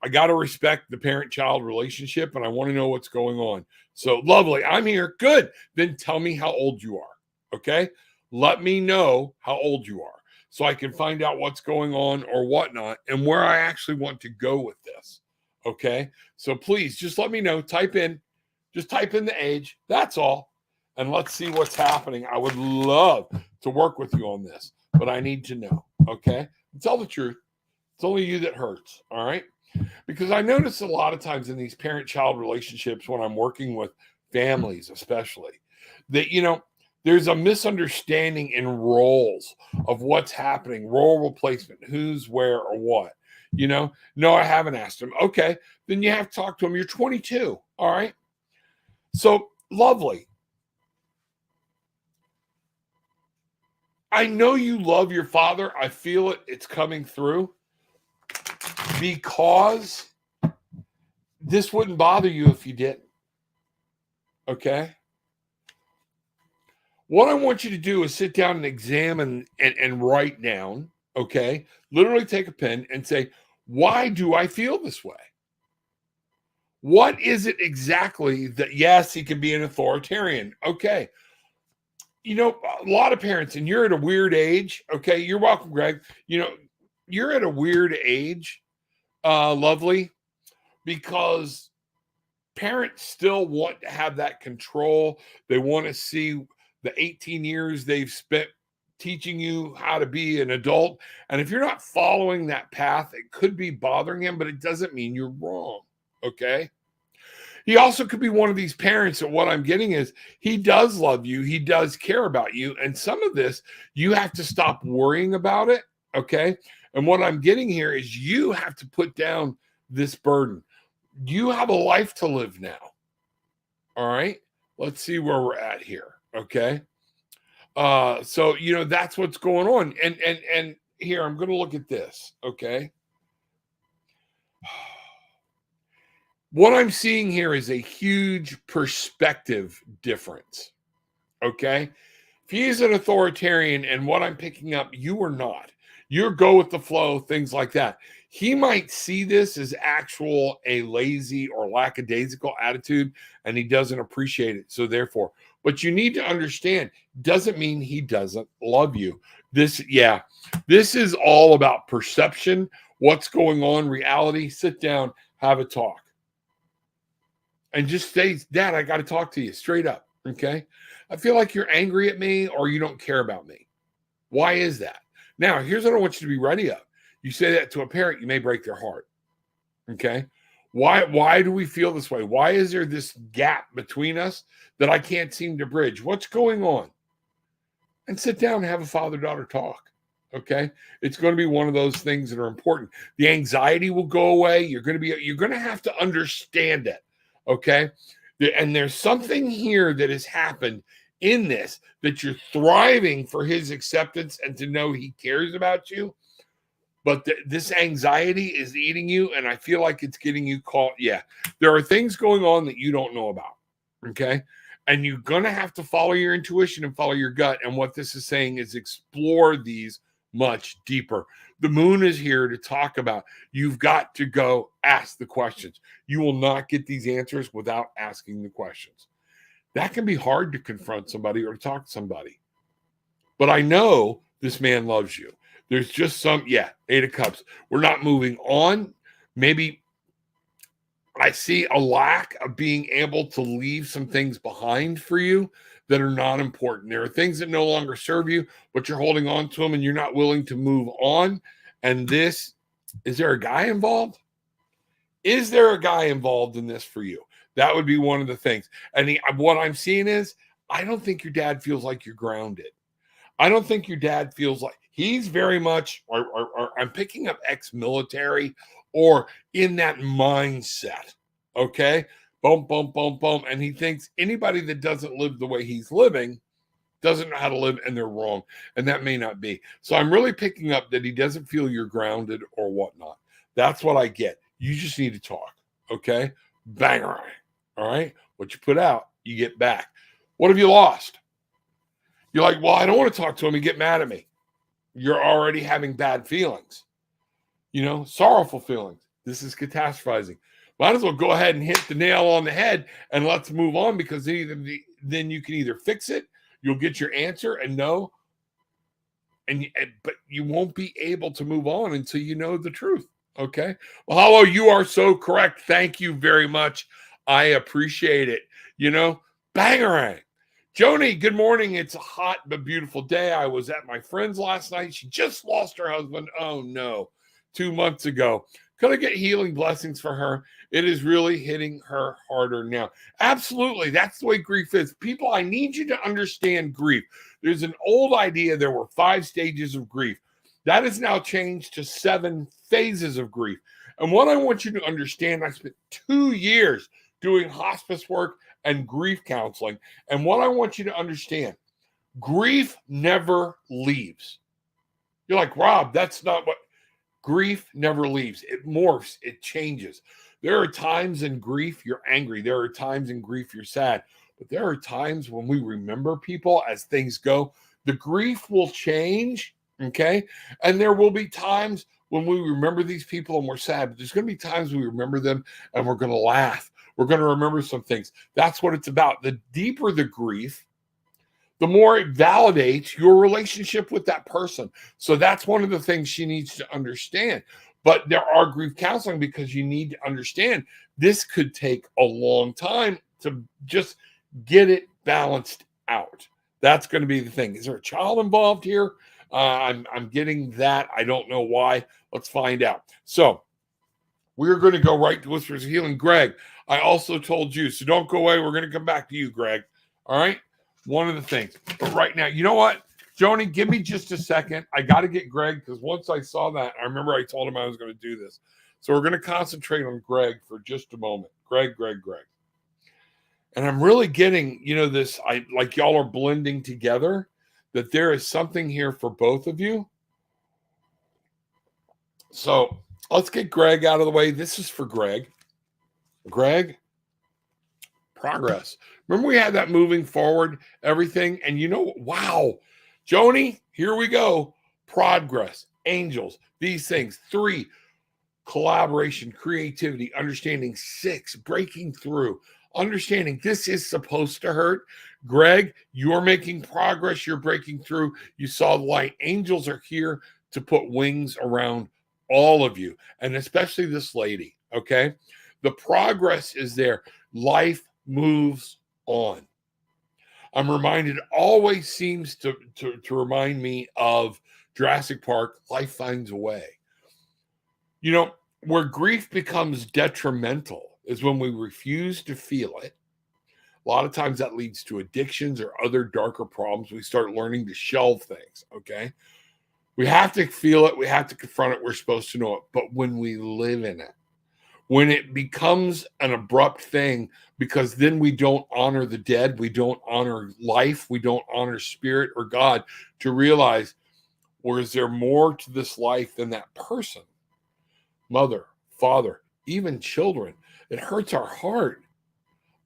I got to respect the parent-child relationship, and I want to know what's going on. So, Lovely, I'm here. Good. Then tell me how old you are, okay? Let me know how old you are so I can find out what's going on or whatnot and where I actually want to go with this, okay? So, please, just let me know. Type in the age. That's all. And let's see what's happening. I would love to work with you on this, but I need to know, okay? Tell the truth. It's only you that hurts, all right? Because I notice a lot of times in these parent-child relationships when I'm working with families, especially, that, there's a misunderstanding in roles of what's happening, role replacement, who's where or what. No, I haven't asked him. Okay, then you have to talk to him. You're 22, all right? So, Lovely. I know you love your father. I feel it. It's coming through because this wouldn't bother you if you didn't. Okay. What I want you to do is sit down and examine and write down. Okay. Literally take a pen and say, why do I feel this way? What is it exactly that, yes, he can be an authoritarian. Okay. A lot of parents, and you're at a weird age. Okay. You're welcome, Greg. You're at a weird age, Lovely, because parents still want to have that control. They want to see the 18 years they've spent teaching you how to be an adult. And if you're not following that path, it could be bothering him, but it doesn't mean you're wrong. Okay. He also could be one of these parents that what I'm getting is he does love you. He does care about you. And some of this, you have to stop worrying about it. Okay. And what I'm getting here is you have to put down this burden. You have a life to live now. All right. Let's see where we're at here. Okay. So that's what's going on. And here I'm going to look at this. Okay. What I'm seeing here is a huge perspective difference. Okay. If he's an authoritarian and what I'm picking up, you are not. You're go with the flow, things like that. He might see this as a lazy or lackadaisical attitude, and he doesn't appreciate it. So therefore, but you need to understand, doesn't mean he doesn't love you. This is all about perception, what's going on, reality. Sit down, have a talk. And just say, Dad, I got to talk to you straight up. Okay. I feel like you're angry at me or you don't care about me. Why is that? Now, here's what I want you to be ready of. You say that to a parent, you may break their heart. Okay. Why do we feel this way? Why is there this gap between us that I can't seem to bridge? What's going on? And sit down and have a father-daughter talk. Okay. It's going to be one of those things that are important. The anxiety will go away. You're going to have to understand it. Okay. And there's something here that has happened in this that you're thriving for his acceptance and to know he cares about you. But this anxiety is eating you, and I feel like it's getting you caught. Yeah, there are things going on that you don't know about, okay? And you're going to have to follow your intuition and follow your gut. And what this is saying is explore these much deeper. The moon is here to talk about you've got to go ask the questions. You will not get these answers without asking the questions. That can be hard to confront somebody or to talk to somebody. But I know this man loves you. There's just some, Eight of Cups. We're not moving on. Maybe I see a lack of being able to leave some things behind for you that are not important. There are things that no longer serve you, but you're holding on to them and you're not willing to move on. And is there a guy involved? Is there a guy involved in this for you? That would be one of the things. And what I'm seeing is, I don't think your dad feels like you're grounded. I don't think your dad feels like he's very much, or I'm picking up ex-military or in that mindset. Okay. Boom, boom, boom, boom. And he thinks anybody that doesn't live the way he's living doesn't know how to live, and they're wrong. And that may not be. So I'm really picking up that he doesn't feel you're grounded or whatnot. That's what I get. You just need to talk. Okay. Banger. All right. What you put out, you get back. What have you lost? You're like, well, I don't want to talk to him and get mad at me. You're already having bad feelings, sorrowful feelings. This is catastrophizing. Might as well go ahead and hit the nail on the head and let's move on, because then you can either fix it, you'll get your answer and know, but you won't be able to move on until you know the truth. Okay. Well, hello, you are so correct. Thank you very much. I appreciate it. Bangarang. Joni, good morning. It's a hot but beautiful day. I was at my friend's last night. She just lost her husband. Oh, no. 2 months ago. Could I get healing blessings for her? It is really hitting her harder now. Absolutely. That's the way grief is. People, I need you to understand grief. There's an old idea there were 5 stages of grief. That has now changed to 7 phases of grief. And what I want you to understand, I spent 2 years doing hospice work and grief counseling. And what I want you to understand, grief never leaves. You're like, Rob, that's not what grief never leaves. It morphs, it changes. There are times in grief you're angry. There are times in grief you're sad. But there are times when we remember people as things go. The grief will change, okay? And there will be times when we remember these people and we're sad. But there's going to be times we remember them and we're going to laugh. We're going to remember some things. That's what it's about. The deeper the grief, the more it validates your relationship with that person. So that's one of the things she needs to understand. But there are grief counseling, because you need to understand this could take a long time to just get it balanced out. That's going to be the thing. Is there a child involved here? I'm getting that. I don't know why. Let's find out. So we're going to go right to Whispers of Healing. Greg, I also told you, so don't go away. We're going to come back to you, Greg. All right? One of the things. But right now, you know what? Joni, give me just a second. I got to get Greg, because once I saw that, I remember I told him I was going to do this. So we're going to concentrate on Greg for just a moment. Greg. And I'm really getting, this, like y'all are blending together, that there is something here for both of you. So let's get Greg out of the way. This is for Greg. Greg, progress. Remember we had that moving forward, everything. And wow, Joni, here we go. Progress, angels, these things. 3, collaboration, creativity, understanding. 6, breaking through. Understanding this is supposed to hurt. Greg, you're making progress. You're breaking through. You saw the light. Angels are here to put wings around all of you, and especially this lady, okay? The progress is there. Life moves on. I'm reminded, always seems to remind me of Jurassic Park, life finds a way. Where grief becomes detrimental is when we refuse to feel it. A lot of times that leads to addictions or other darker problems. We start learning to shelve things, okay? We have to feel it. We have to confront it. We're supposed to know it. But when we live in it, when it becomes an abrupt thing, because then we don't honor the dead, we don't honor life, we don't honor spirit or God, to realize, or is there more to this life than that person? Mother, father, even children. It hurts our heart.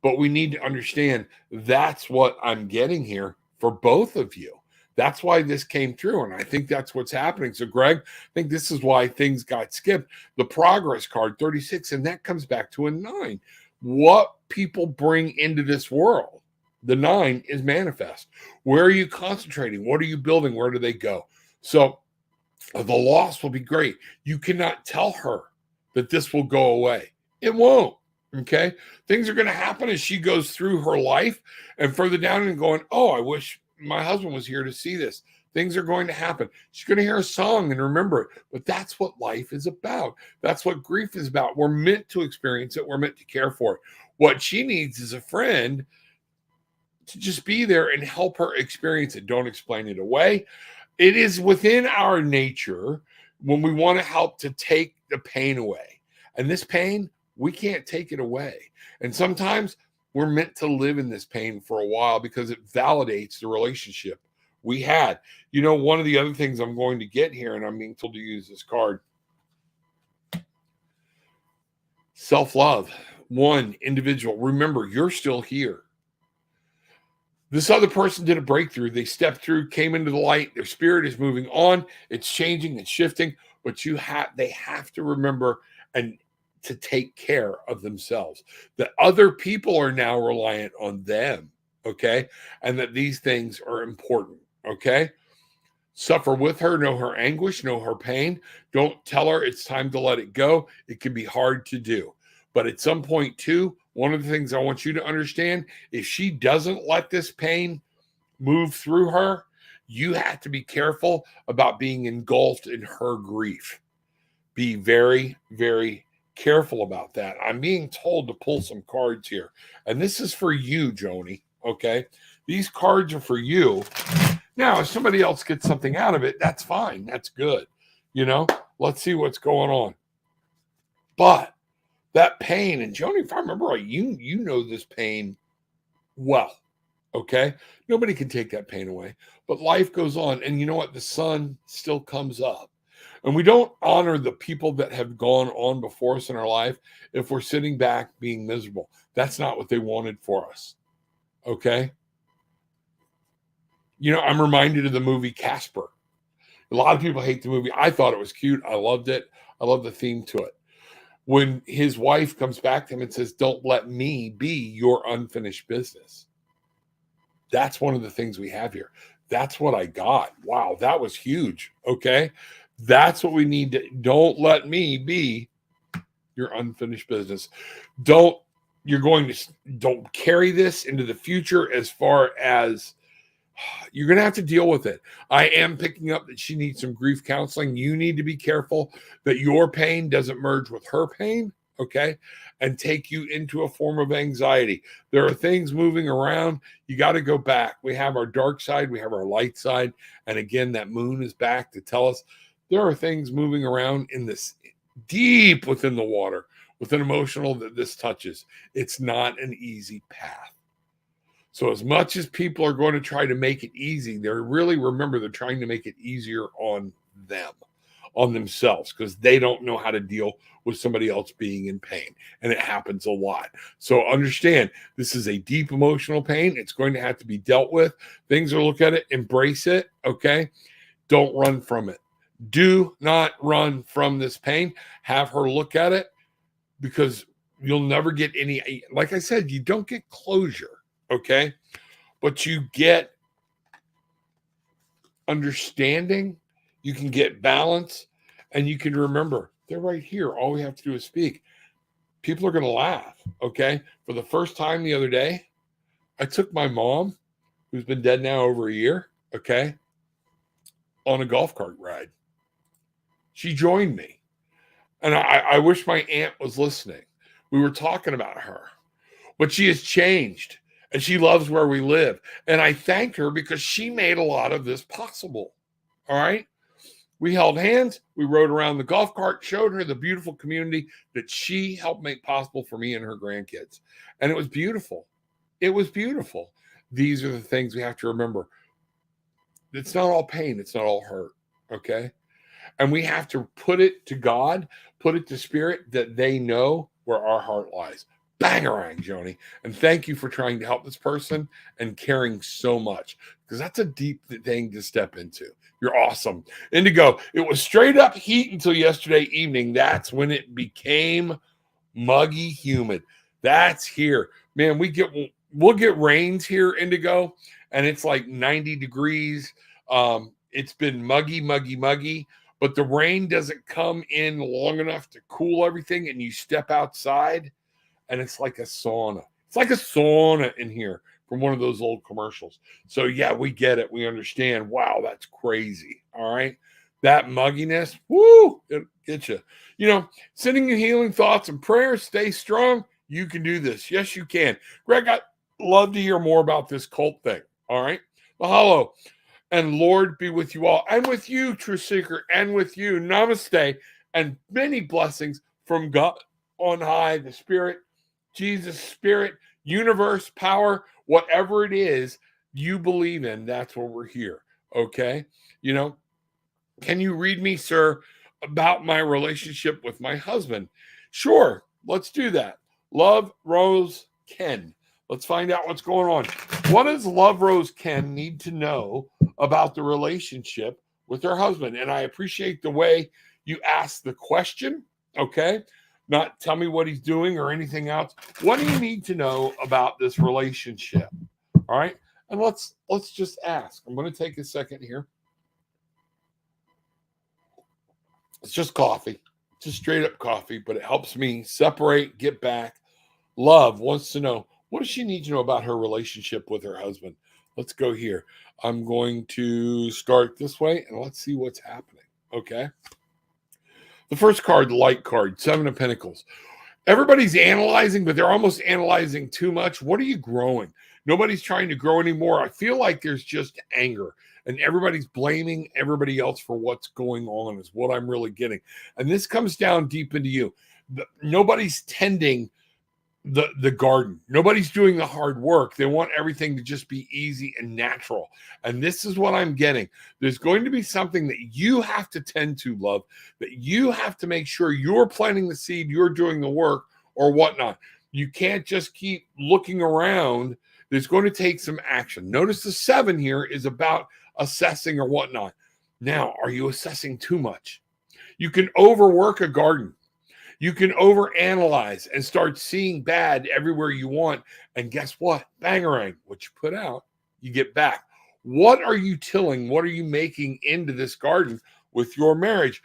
But we need to understand that's what I'm getting here for both of you. That's why this came through. And I think that's what's happening. So, Greg, I think this is why things got skipped. The progress card, 36, and that comes back to a 9. What people bring into this world, the 9 is manifest. Where are you concentrating? What are you building? Where do they go? So the loss will be great. You cannot tell her that this will go away. It won't. Okay. Things are going to happen as she goes through her life and further down and going, oh, I wish my husband was here to see this. Things are going to happen. She's going to hear a song and remember it. But that's what life is about. That's what grief is about. We're meant to experience it. We're meant to care for it. What she needs is a friend to just be there and help her experience it. Don't explain it away. It is within our nature when we want to help to take the pain away. And this pain, we can't take it away. And sometimes we're meant to live in this pain for a while because it validates the relationship we had. You know, one of the other things I'm going to get here, and I'm being told to use this card, self-love. One, individual. Remember, you're still here. This other person did a breakthrough. They stepped through, came into the light. Their spirit is moving on. It's changing, it's shifting. But they have to remember and to take care of themselves. That other people are now reliant on them, okay? And that these things are important, okay? Suffer with her, know her anguish, know her pain. Don't tell her it's time to let it go. It can be hard to do. But at some point, too, one of the things I want you to understand, if she doesn't let this pain move through her, you have to be careful about being engulfed in her grief. Be very, very careful about that. I'm being told to pull some cards here. And this is for you, Joni, okay? These cards are for you. Now, if somebody else gets something out of it, that's fine. That's good. You know, let's see what's going on. But that pain, and Joni, if I remember right, you know this pain well, okay? Nobody can take that pain away, but life goes on. And you know what? The sun still comes up. And we don't honor the people that have gone on before us in our life if we're sitting back being miserable. That's not what they wanted for us, okay? You know, I'm reminded of the movie Casper. A lot of people hate the movie. I thought it was cute. I loved it. I love the theme to it. When his wife comes back to him and says, don't let me be your unfinished business. That's one of the things we have here. That's what I got. Wow, that was huge. Okay. That's what we need to, don't let me be your unfinished business. Don't carry this into the future as far as you're going to have to deal with it. I am picking up that she needs some grief counseling. You need to be careful that your pain doesn't merge with her pain, okay, and take you into a form of anxiety. There are things moving around. You got to go back. We have our dark side. We have our light side. And again, that moon is back to tell us there are things moving around in this deep within the water, with an emotional that this touches. It's not an easy path. So as much as people are going to try to make it easy, they're trying to make it easier on them, on themselves, because they don't know how to deal with somebody else being in pain. And it happens a lot. So understand, this is a deep emotional pain. It's going to have to be dealt with. Things are look at it, embrace it, okay? Don't run from it. Do not run from this pain. Have her look at it, because you'll never get any, like I said, you don't get closure. Okay, but you get understanding, you can get balance, and you can remember they're right here. All we have to do is speak. People are going to laugh. Okay, for the first time the other day, I took my mom, who's been dead now over a year, okay, on a golf cart ride. She joined me, and I wish my aunt was listening. We were talking about her, but she has changed. And she loves where we live. And I thank her because she made a lot of this possible. All right. We held hands. We rode around the golf cart, showed her the beautiful community that she helped make possible for me and her grandkids. And it was beautiful. It was beautiful. These are the things we have to remember. It's not all pain. It's not all hurt. Okay. And we have to put it to God, put it to spirit that they know where our heart lies. Bangarang, Joni. And thank you for trying to help this person and caring so much, because that's a deep thing to step into. You're awesome. Indigo, it was straight up heat until yesterday evening. That's when it became muggy humid. That's here. Man, we'll get rains here, Indigo, and it's like 90 degrees. It's been muggy, but the rain doesn't come in long enough to cool everything, and you step outside and it's like a sauna. It's like a sauna in here from one of those old commercials. So yeah, we get it. We understand. Wow, that's crazy. All right. That mugginess, woo, it'll get you. Sending you healing thoughts and prayers. Stay strong. You can do this. Yes, you can. Greg, I'd love to hear more about this cult thing. All right. Mahalo. And Lord be with you all. And with you, True Seeker. And with you. Namaste. And many blessings from God on high, the Spirit, Jesus, Spirit, universe, power, whatever it is you believe in, that's where we're here. Okay. Can you read me, sir, about my relationship with my husband? Sure. Let's do that. Love Rose Ken. Let's find out what's going on. What does Love Rose Ken need to know about the relationship with her husband? And I appreciate the way you asked the question. Okay. Not tell me what he's doing or anything else. What do you need to know about this relationship? All right. And let's just ask. I'm going to take a second here. It's just coffee. Just straight up coffee, but it helps me separate, get back. Love wants to know, what does she need to know about her relationship with her husband? Let's go here. I'm going to start this way and let's see what's happening. Okay. The first card, the light card, 7 of Pentacles. Everybody's analyzing, but they're almost analyzing too much. What are you growing? Nobody's trying to grow anymore. I feel like there's just anger, and everybody's blaming everybody else for what's going on is what I'm really getting. And this comes down deep into you. Nobody's tending the garden. Nobody's doing the hard work. They want everything to just be easy and natural. And this is what I'm getting. There's going to be something that you have to tend to, love, that you have to make sure you're planting the seed, you're doing the work or whatnot. You can't just keep looking around. There's going to take some action. Notice the 7 here is about assessing or whatnot. Now, are you assessing too much? You can overwork a garden. You can overanalyze and start seeing bad everywhere you want. And guess what? Bangarang, what you put out, you get back. What are you tilling? What are you making into this garden with your marriage?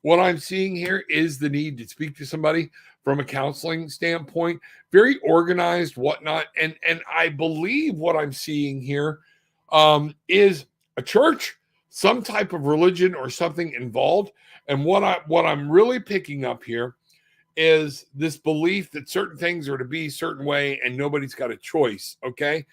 What I'm seeing here is the need to speak to somebody from a counseling standpoint, very organized, whatnot. And I believe what I'm seeing here is a church, some type of religion or something involved. And what I'm really picking up here is this belief that certain things are to be a certain way and nobody's got a choice. Okay.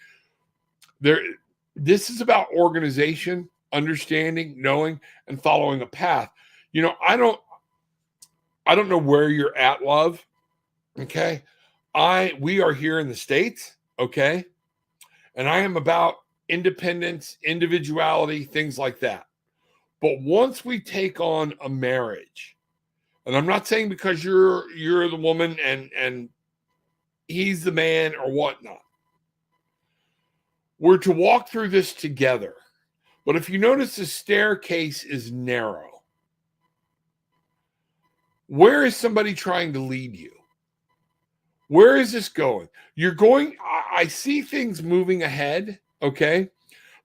This is about organization, understanding, knowing, and following a path. I don't know where you're at, love. Okay. We are here in the States. Okay. And I am about independence, individuality, things like that. But once we take on a marriage, and I'm not saying because you're the woman and he's the man or whatnot, we're to walk through this together. But if you notice, the staircase is narrow. Where is somebody trying to lead you? Where is this going? I see things moving ahead, okay?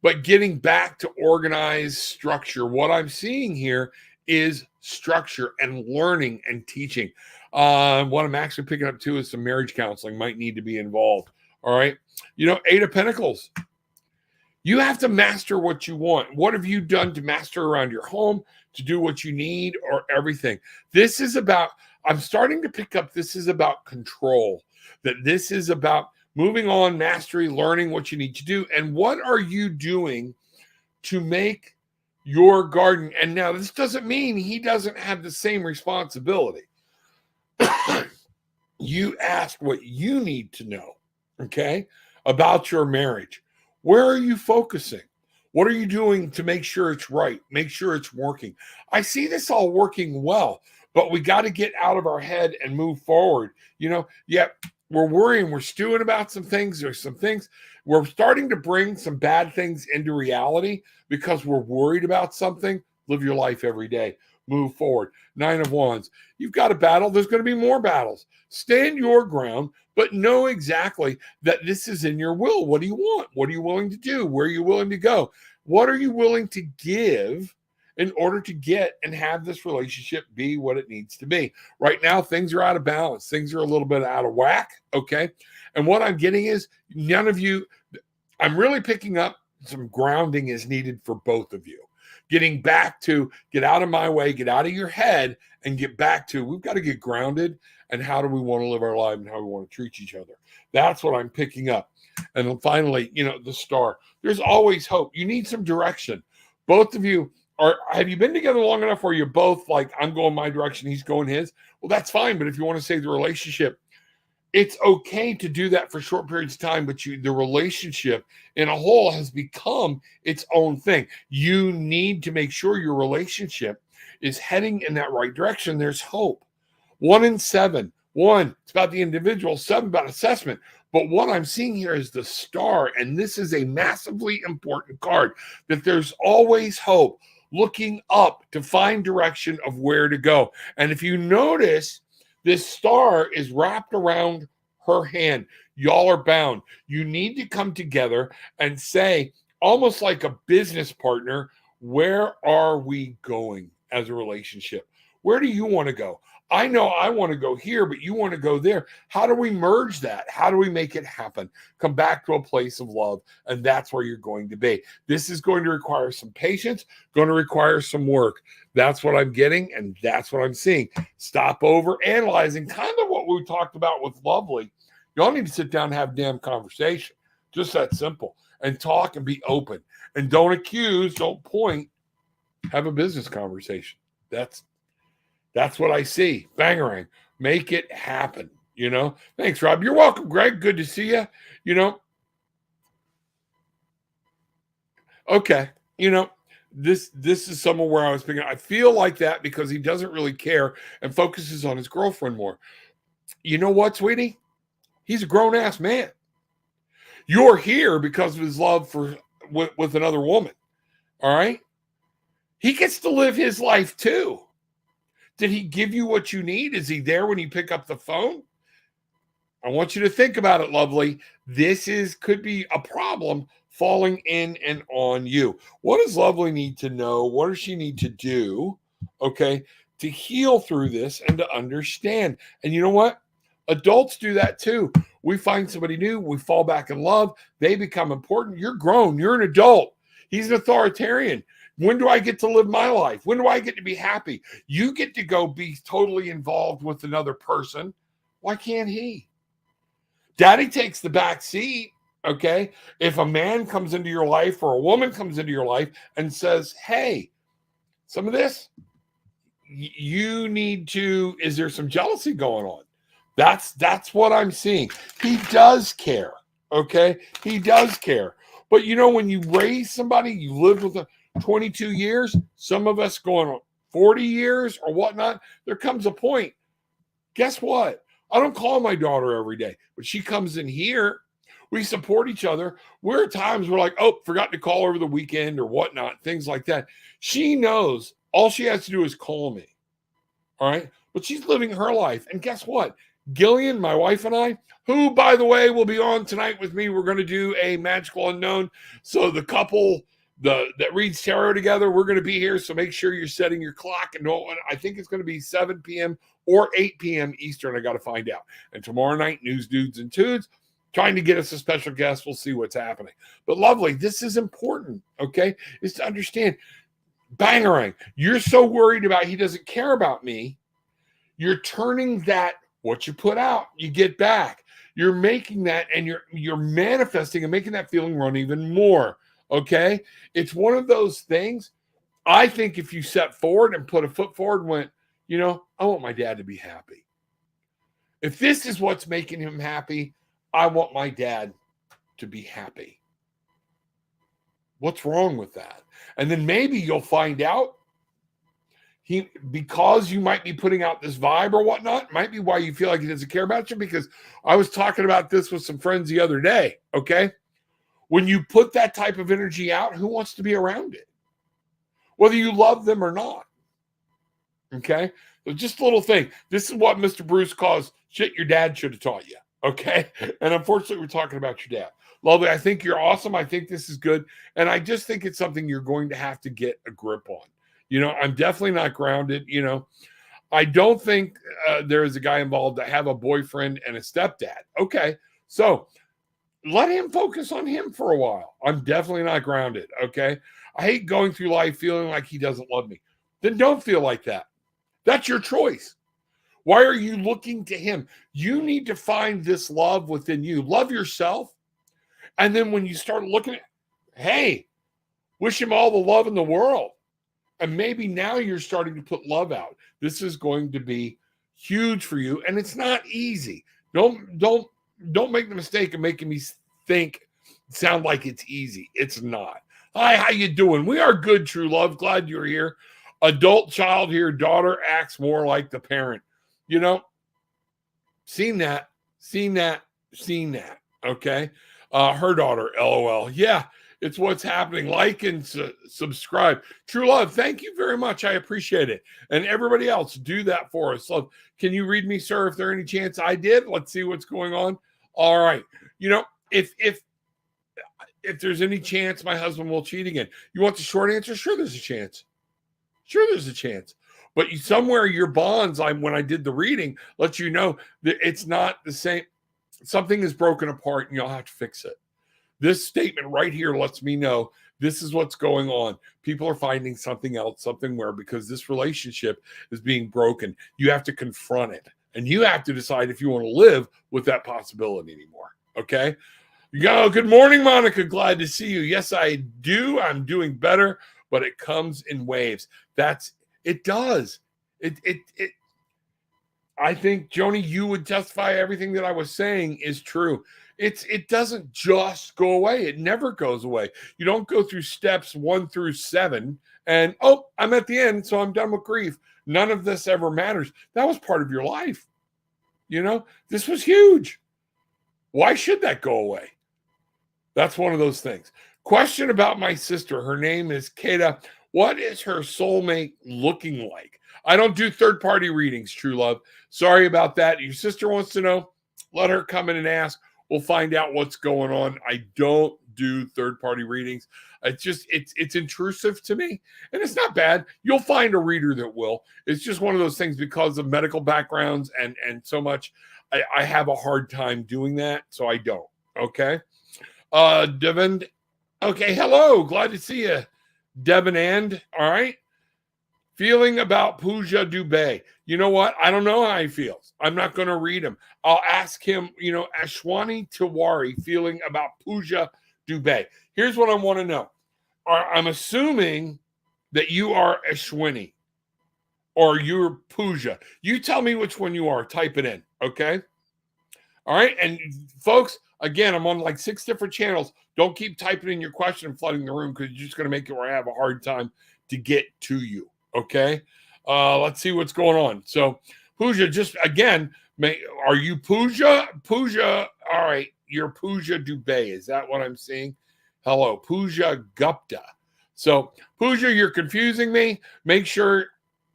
But getting back to organized structure, what I'm seeing here is structure and learning and teaching. What I'm actually picking up too is some marriage counseling might need to be involved. All right. 8 of Pentacles. You have to master what you want. What have you done to master around your home, to do what you need, or everything? This is about, I'm starting to pick up, this is about control. That this is about moving on, mastery, learning what you need to do. And what are you doing to make your garden? And now this doesn't mean he doesn't have the same responsibility. You asked what you need to know, okay, about your marriage. Where are you focusing? What are you doing to make sure it's right? Make sure it's working. I see this all working well, but we got to get out of our head and move forward. we're worrying, we're stewing about some things. There's some things we're starting to bring some bad things into reality because we're worried about something. Live your life every day. Move forward. 9 of Wands. You've got a battle. There's going to be more battles. Stand your ground, but know exactly that this is in your will. What do you want? What are you willing to do? Where are you willing to go? What are you willing to give in order to get and have this relationship be what it needs to be? Right now, things are out of balance. Things are a little bit out of whack. Okay. And what I'm getting is none of you, I'm really picking up some grounding is needed for both of you. Getting back to get out of my way, get out of your head, and get back to we've got to get grounded. And how do we want to live our life and how we want to treat each other? That's what I'm picking up. And then finally, the star. There's always hope. You need some direction. Both of you have you been together long enough where you're both like, I'm going my direction, he's going his? Well, that's fine. But if you want to save the relationship, it's okay to do that for short periods of time, but the relationship in a whole has become its own thing. You need to make sure your relationship is heading in that right direction. There's hope. 1 and 7. 1, it's about the individual. 7, about assessment. But what I'm seeing here is the star, and this is a massively important card, that there's always hope, looking up to find direction of where to go. And if you notice, this star is wrapped around her hand. Y'all are bound. You need to come together and say, almost like a business partner, where are we going as a relationship? Where do you want to go? I know I want to go here, but you want to go there. How do we merge that? How do we make it happen? Come back to a place of love, and that's where you're going to be. This is going to require some patience, going to require some work. That's what I'm getting, and that's what I'm seeing. Stop over analyzing, kind of what we talked about with Lovely. Y'all need to sit down and have a damn conversation. Just that simple. And talk and be open. And don't accuse, don't point. Have a business conversation. That's what I see. Bangarang. Make it happen. Thanks, Rob. You're welcome, Greg. Good to see you. Okay. This is somewhere where I was thinking, I feel like that because he doesn't really care and focuses on his girlfriend more. You know what, sweetie? He's a grown-ass man. You're here because of his love with another woman. All right? He gets to live his life too. Did he give you what you need? Is he there when you pick up the phone? I want you to think about it, Lovely. This could be a problem falling in and on you. What does Lovely need to know? What does she need to do, okay, to heal through this and to understand? And you know what? Adults do that too. We find somebody new. We fall back in love. They become important. You're grown. You're an adult. He's an authoritarian. When do I get to live my life? When do I get to be happy? You get to go be totally involved with another person. Why can't he? Daddy takes the back seat, okay? If a man comes into your life or a woman comes into your life and says, hey, some of this, you need to, is there some jealousy going on? That's what I'm seeing. He does care, okay? He does care. But when you raise somebody, you live with them 22 years, some of us going on 40 years or whatnot, there comes a point. Guess what? I don't call my daughter every day, but she comes in here. We support each other. We're at times we're like, oh, forgot to call over the weekend or whatnot, things like that. She knows all she has to do is call me. All right. But she's living her life. And guess what? Gillian, my wife, and I, who, by the way, will be on tonight with me, we're going to do a Magical Unknown. So the couple that reads tarot together, we're going to be here. So make sure you're setting your clock. And I think it's going to be 7 p.m. or 8 p.m. Eastern. I got to find out. And tomorrow night, News Dudes and Tudes, trying to get us a special guest. We'll see what's happening. But Lovely, this is important, okay? Is to understand, Bangarang, you're so worried about he doesn't care about me. You're turning that, what you put out, you get back. You're making that, and you're manifesting and making that feeling run even more, okay? It's one of those things. I think if you step forward and put a foot forward and went, I want my dad to be happy. If this is what's making him happy, I want my dad to be happy. What's wrong with that? And then maybe you'll find out because you might be putting out this vibe or whatnot, might be why you feel like he doesn't care about you. Because I was talking about this with some friends the other day. Okay. When you put that type of energy out, who wants to be around it? Whether you love them or not. Okay. So just a little thing. This is what Mr. Bruce calls shit your dad should have taught you. Okay. And unfortunately, we're talking about your dad. Lovely. I think you're awesome. I think this is good. And I just think it's something you're going to have to get a grip on. I'm definitely not grounded. I don't think there is a guy involved that have a boyfriend and a stepdad. Okay. So let him focus on him for a while. I'm definitely not grounded. Okay. I hate going through life feeling like he doesn't love me. Then don't feel like that. That's your choice. Why are you looking to him? You need to find this love within you. Love yourself. And then when you start looking at, hey, wish him all the love in the world. And maybe now you're starting to put love out. This is going to be huge for you. And it's not easy. Don't make the mistake of making me sound like it's easy. It's not. Hi, how you doing? We are good, true love. Glad you're here. Adult child here. Daughter acts more like the parent. Seen that. Okay. Her daughter, LOL. Yeah, it's what's happening. Like and subscribe. True love, thank you very much. I appreciate it. And everybody else, do that for us. Love, can you read me, sir, if there any chance I did? Let's see what's going on. All right. If there's any chance my husband will cheat again, you want the short answer? Sure, there's a chance. But somewhere your bonds, when I did the reading, let you know that it's not the same. Something is broken apart and you'll have to fix it. This statement right here lets me know this is what's going on. People are finding something else, because this relationship is being broken. You have to confront it and you have to decide if you want to live with that possibility anymore. Okay. Good morning, Monica. Glad to see you. Yes, I do. I'm doing better, but it comes in waves. It does. I think, Joni, you would testify everything that I was saying is true. It doesn't just go away. It never goes away. You don't go through steps 1 through 7 and, I'm at the end, so I'm done with grief. None of this ever matters. That was part of your life. This was huge. Why should that go away? That's one of those things. Question about my sister. Her name is Kata. What is her soulmate looking like? I don't do third-party readings, true love. Sorry about that. Your sister wants to know. Let her come in and ask. We'll find out what's going on. I don't do third-party readings. It's intrusive to me, and it's not bad. You'll find a reader that will. It's just one of those things because of medical backgrounds and so much. I have a hard time doing that, so I don't. Okay. Devin. Okay. Hello. Glad to see you, Devin. And all right. Feeling about Pooja Dubey. You know what? I don't know how he feels. I'm not going to read him. I'll ask him, Ashwani Tiwari, feeling about Pooja Dubey. Here's what I want to know. I'm assuming that you are Ashwini or you're Pooja. You tell me which one you are. Type it in. Okay. All right. And folks, again, I'm on like 6 different channels. Don't keep typing in your question and flooding the room because you're just going to make it where I have a hard time to get to you. Okay. Let's see what's going on. So Pooja, just again, are you Pooja? Pooja. All right. You're Pooja Dubey. Is that what I'm seeing? Hello, Pooja Gupta. So Pooja, you're confusing me. Make sure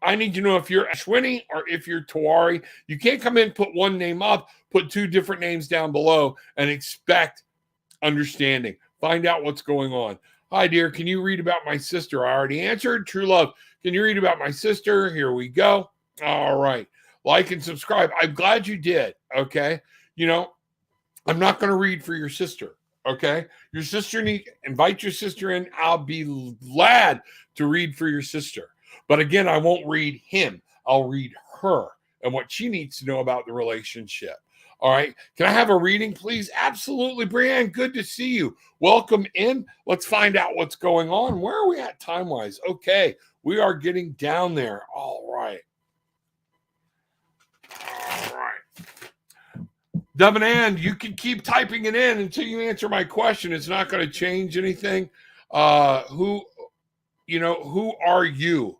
I need to know if you're Ashwini or if you're Tiwari. You can't come in, put one name up, put 2 different names down below and expect understanding. Find out what's going on. Hi, dear. Can you read about my sister? I already answered. True love. Can you read about my sister? Here we go. All right. Like and subscribe. I'm glad you did. Okay. I'm not going to read for your sister. Okay. Your sister invite your sister in. I'll be glad to read for your sister. But again, I won't read him. I'll read her and what she needs to know about the relationship. All right. Can I have a reading, please? Absolutely, Brianne. Good to see you. Welcome in. Let's find out what's going on. Where are we at time-wise? Okay. We are getting down there. All right. Devin, and you can keep typing it in until you answer my question. It's not going to change anything. Who are you?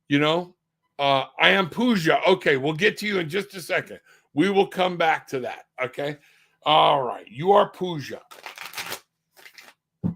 You know, I am Pooja. Okay, we'll get to you in just a second. We will come back to that. Okay. All right. You are Pooja. All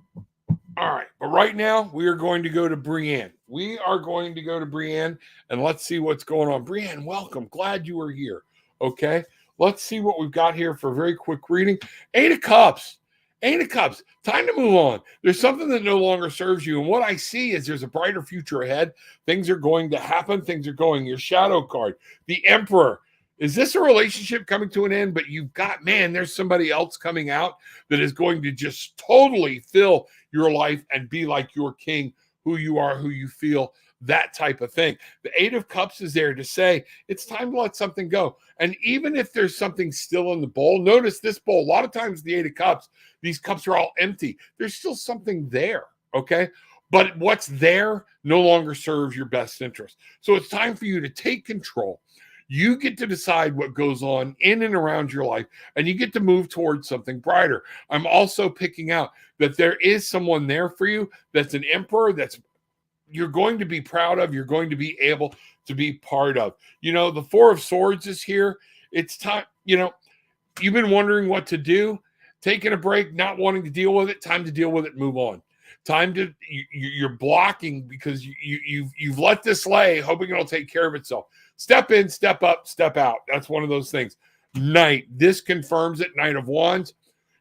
right. But right now, we are going to go to Brienne. We are going to go to Brienne and let's see what's going on. Brienne, welcome. Glad you are here. Okay. Let's see what we've got here for a very quick reading. 8 of Cups. 8 of Cups. Time to move on. There's something that no longer serves you. And what I see is there's a brighter future ahead. Things are going to happen. Things are going. Your shadow card, the Emperor. Is this a relationship coming to an end? But you've got, man, there's somebody else coming out that is going to just totally fill your life and be like your king, who you are, who you feel, that type of thing. The 8 of Cups is there to say it's time to let something go. And even if there's something still in the bowl, notice this bowl. A lot of times the 8 of Cups, these cups are all empty. There's still something there, okay? But what's there no longer serves your best interest. So it's time for you to take control. You get to decide what goes on in and around your life, and you get to move towards something brighter. I'm also picking out that there is someone there for you that's an emperor that's you're going to be proud of, you're going to be able to be part of. You know, the 4 of Swords is here. It's time, you know, you've been wondering what to do, taking a break, not wanting to deal with it, time to deal with it, move on. Time to, you're blocking because you've let this lay, hoping it'll take care of itself. Step in, step up, step out. That's one of those things. Knight, this confirms it. Knight of Wands.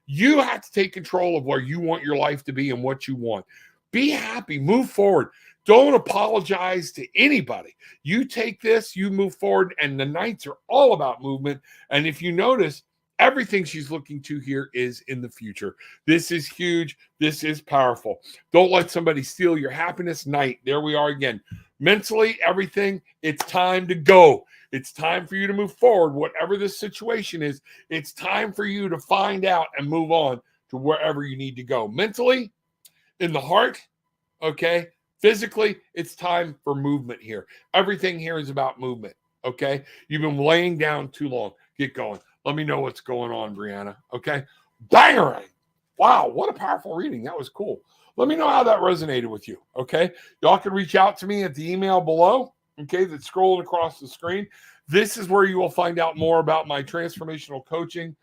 You have to take control of where you want your life to be and what you want. Be happy, move forward. Don't apologize to anybody. You take this, you move forward, and the Knights are all about movement. And if you notice, everything she's looking to here is in the future. This is huge. This is powerful. Don't let somebody steal your happiness. Knight, there we are again. Mentally, everything, it's time to go. It's time for you to move forward. Whatever this situation is, it's time for you to find out and move on to wherever you need to go. Mentally, in the heart, okay? Physically, it's time for movement here. Everything here is about movement, okay? You've been laying down too long. Get going. Let me know what's going on, Brianna, okay? Bang! Wow, what a powerful reading. That was cool. Let me know how that resonated with you, okay? Y'all can reach out to me at the email below, okay, that's scrolling across the screen. This is where you will find out more about my transformational coaching,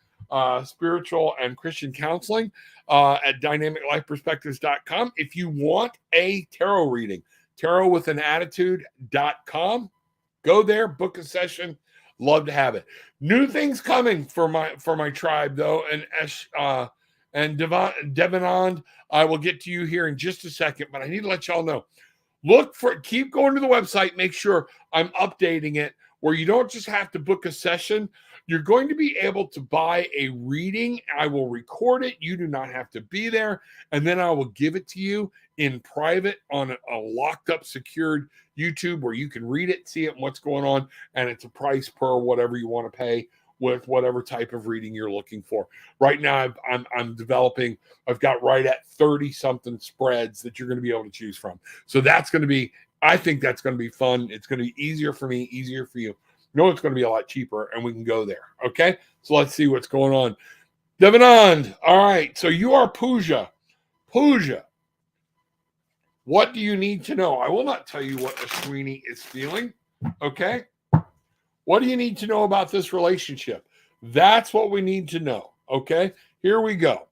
spiritual and Christian counseling at dynamiclifeperspectives.com. If you want a tarot reading, tarotwithanattitude.com. Go there, book a session. Love to have it. New things coming for my tribe though, and Devanand, I will get to you here in just a second, but I need to let y'all know. Keep going to the website. Make sure I'm updating it where you don't just have to book a session. You're going to be able to buy a reading. I will record it. You do not have to be there. And then I will give it to you in private on a locked up, secured YouTube where you can read it, see it, and what's going on. And it's a price per whatever you want to pay with whatever type of reading you're looking for. Right now, I'm developing, I've got right at 30 something spreads that you're going to be able to choose from. So that's going to be, I think that's going to be fun. It's going to be easier for me, easier for you. It's going to be a lot cheaper and we can go there. Okay. So let's see what's going on. Devanand. All right. So you are Pooja. Pooja. What do you need to know? I will not tell you what Ashwini is feeling. Okay. What do you need to know about this relationship? That's what we need to know. Okay. Here we go.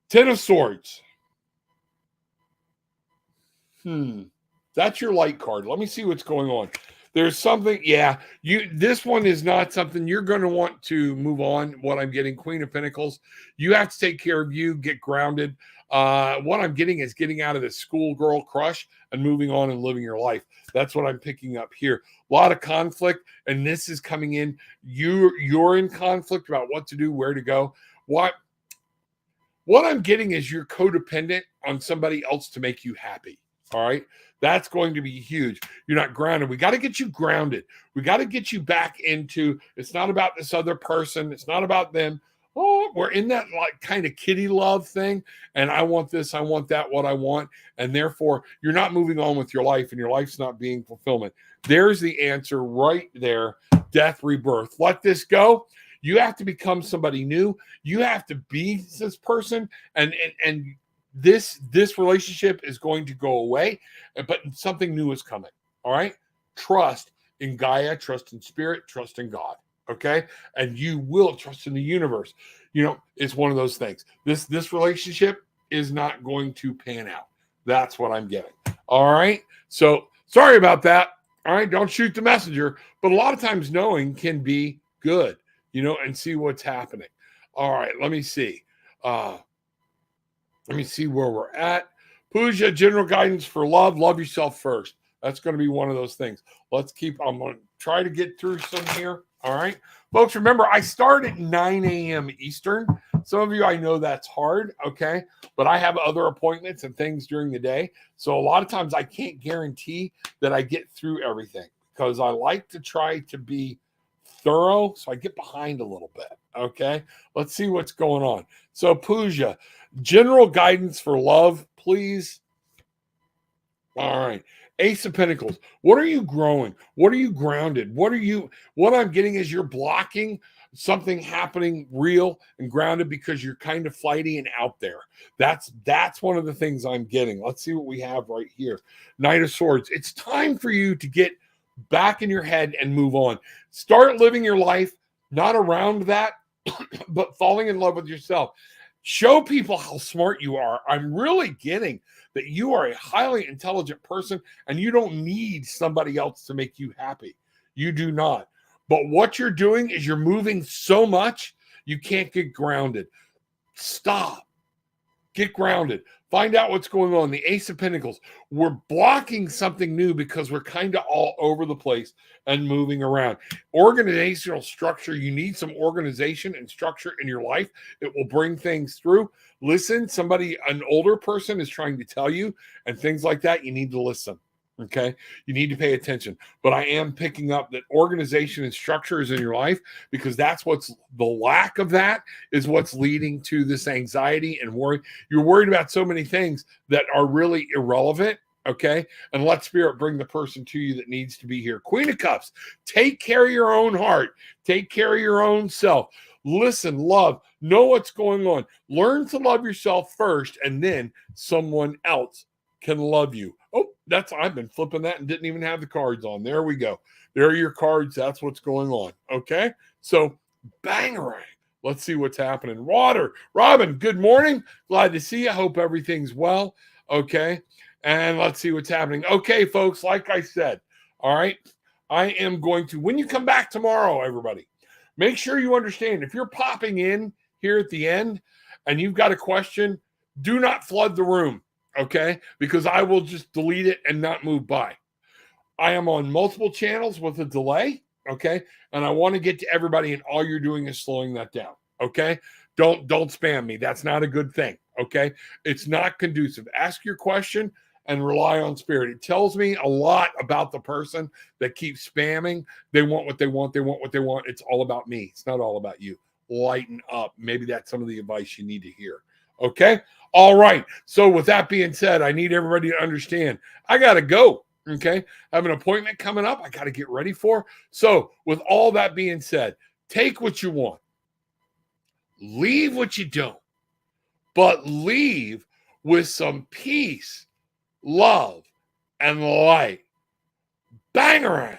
10 of Swords. That's your light card. Let me see what's going on. There's something, this one is not something you're going to want to move on. What I'm getting, Queen of Pentacles, you have to take care of you, get grounded. What I'm getting is getting out of this schoolgirl crush and moving on and living your life. That's what I'm picking up here. A lot of conflict, and this is coming in. You're in conflict about what to do, where to go. What I'm getting is you're codependent on somebody else to make you happy. All right. That's going to be huge. You're not grounded. We got to get you grounded. We got to get you back into, it's not about this other person. It's not about them. Oh, we're in that like kind of kitty love thing. And I want this, I want that, what I want. And therefore you're not moving on with your life and your life's not being fulfillment. There's the answer right there. Death, rebirth. Let this go. You have to become somebody new. You have to be this person and this relationship is going to go away, but something new is coming. All right. Trust in Gaia, trust in spirit, trust in God. Okay. And you will trust in the universe. It's one of those things. This relationship is not going to pan out. That's what I'm getting. All right. So sorry about that. All right. Don't shoot the messenger. But a lot of times knowing can be good, and see what's happening. All right. Let me see. Let me see where we're at. Pooja, general guidance for love. Love yourself first. That's going to be one of those things. I'm going to try to get through some here. All right. Folks, remember, I start at 9 a.m. Eastern. Some of you, I know that's hard. Okay. But I have other appointments and things during the day. So a lot of times I can't guarantee that I get through everything because I like to try to be thorough. So I get behind a little bit. Okay. Let's see what's going on. So Pooja, general guidance for love, please. All right. Ace of Pentacles. What are you growing? What are you grounded? What I'm getting is you're blocking something happening real and grounded because you're kind of flighty and out there. That's one of the things I'm getting. Let's see what we have right here. Knight of Swords. It's time for you to get back in your head and move on. Start living your life, not around that, but falling in love with yourself. Show people how smart you are. I'm really getting that you are a highly intelligent person and you don't need somebody else to make you happy. You do not. But what you're doing is you're moving so much, you can't get grounded. Stop. Get grounded. Find out what's going on. The Ace of Pentacles. We're blocking something new because we're kind of all over the place and moving around. Organizational structure. You need some organization and structure in your life. It will bring things through. Listen, an older person is trying to tell you and things like that. You need to listen. Okay. You need to pay attention. But I am picking up that organization and structure is in your life because that's the lack of that is what's leading to this anxiety and worry. You're worried about so many things that are really irrelevant. Okay. And let spirit bring the person to you that needs to be here. Queen of Cups. Take care of your own heart. Take care of your own self. Listen, love, know what's going on. Learn to love yourself first, and then someone else can love you. Oh, I've been flipping that and didn't even have the cards on. There we go. There are your cards. That's what's going on. Okay. So bangarang. Let's see what's happening. Robin, good morning. Glad to see you. Hope everything's well. Okay. And let's see what's happening. Okay, folks, like I said, all right, I am going to, when you come back tomorrow, everybody, make sure you understand if you're popping in here at the end and you've got a question, do not flood the room. Okay, because I will just delete it and not move by. I am on multiple channels with a delay. Okay, and I want to get to everybody, and all you're doing is slowing that down. Okay, don't spam me. That's not a good thing. Okay, it's not conducive. Ask your question and rely on spirit. It tells me a lot about the person that keeps spamming. They want what they want. They want what they want. It's all about me. It's not all about you. Lighten up. Maybe that's some of the advice you need to hear. Okay. All right. So with that being said, I need everybody to understand I got to go. Okay. I have an appointment coming up I got to get ready for. So with all that being said, take what you want, leave what you don't, but leave with some peace, love, and light. Bangarang.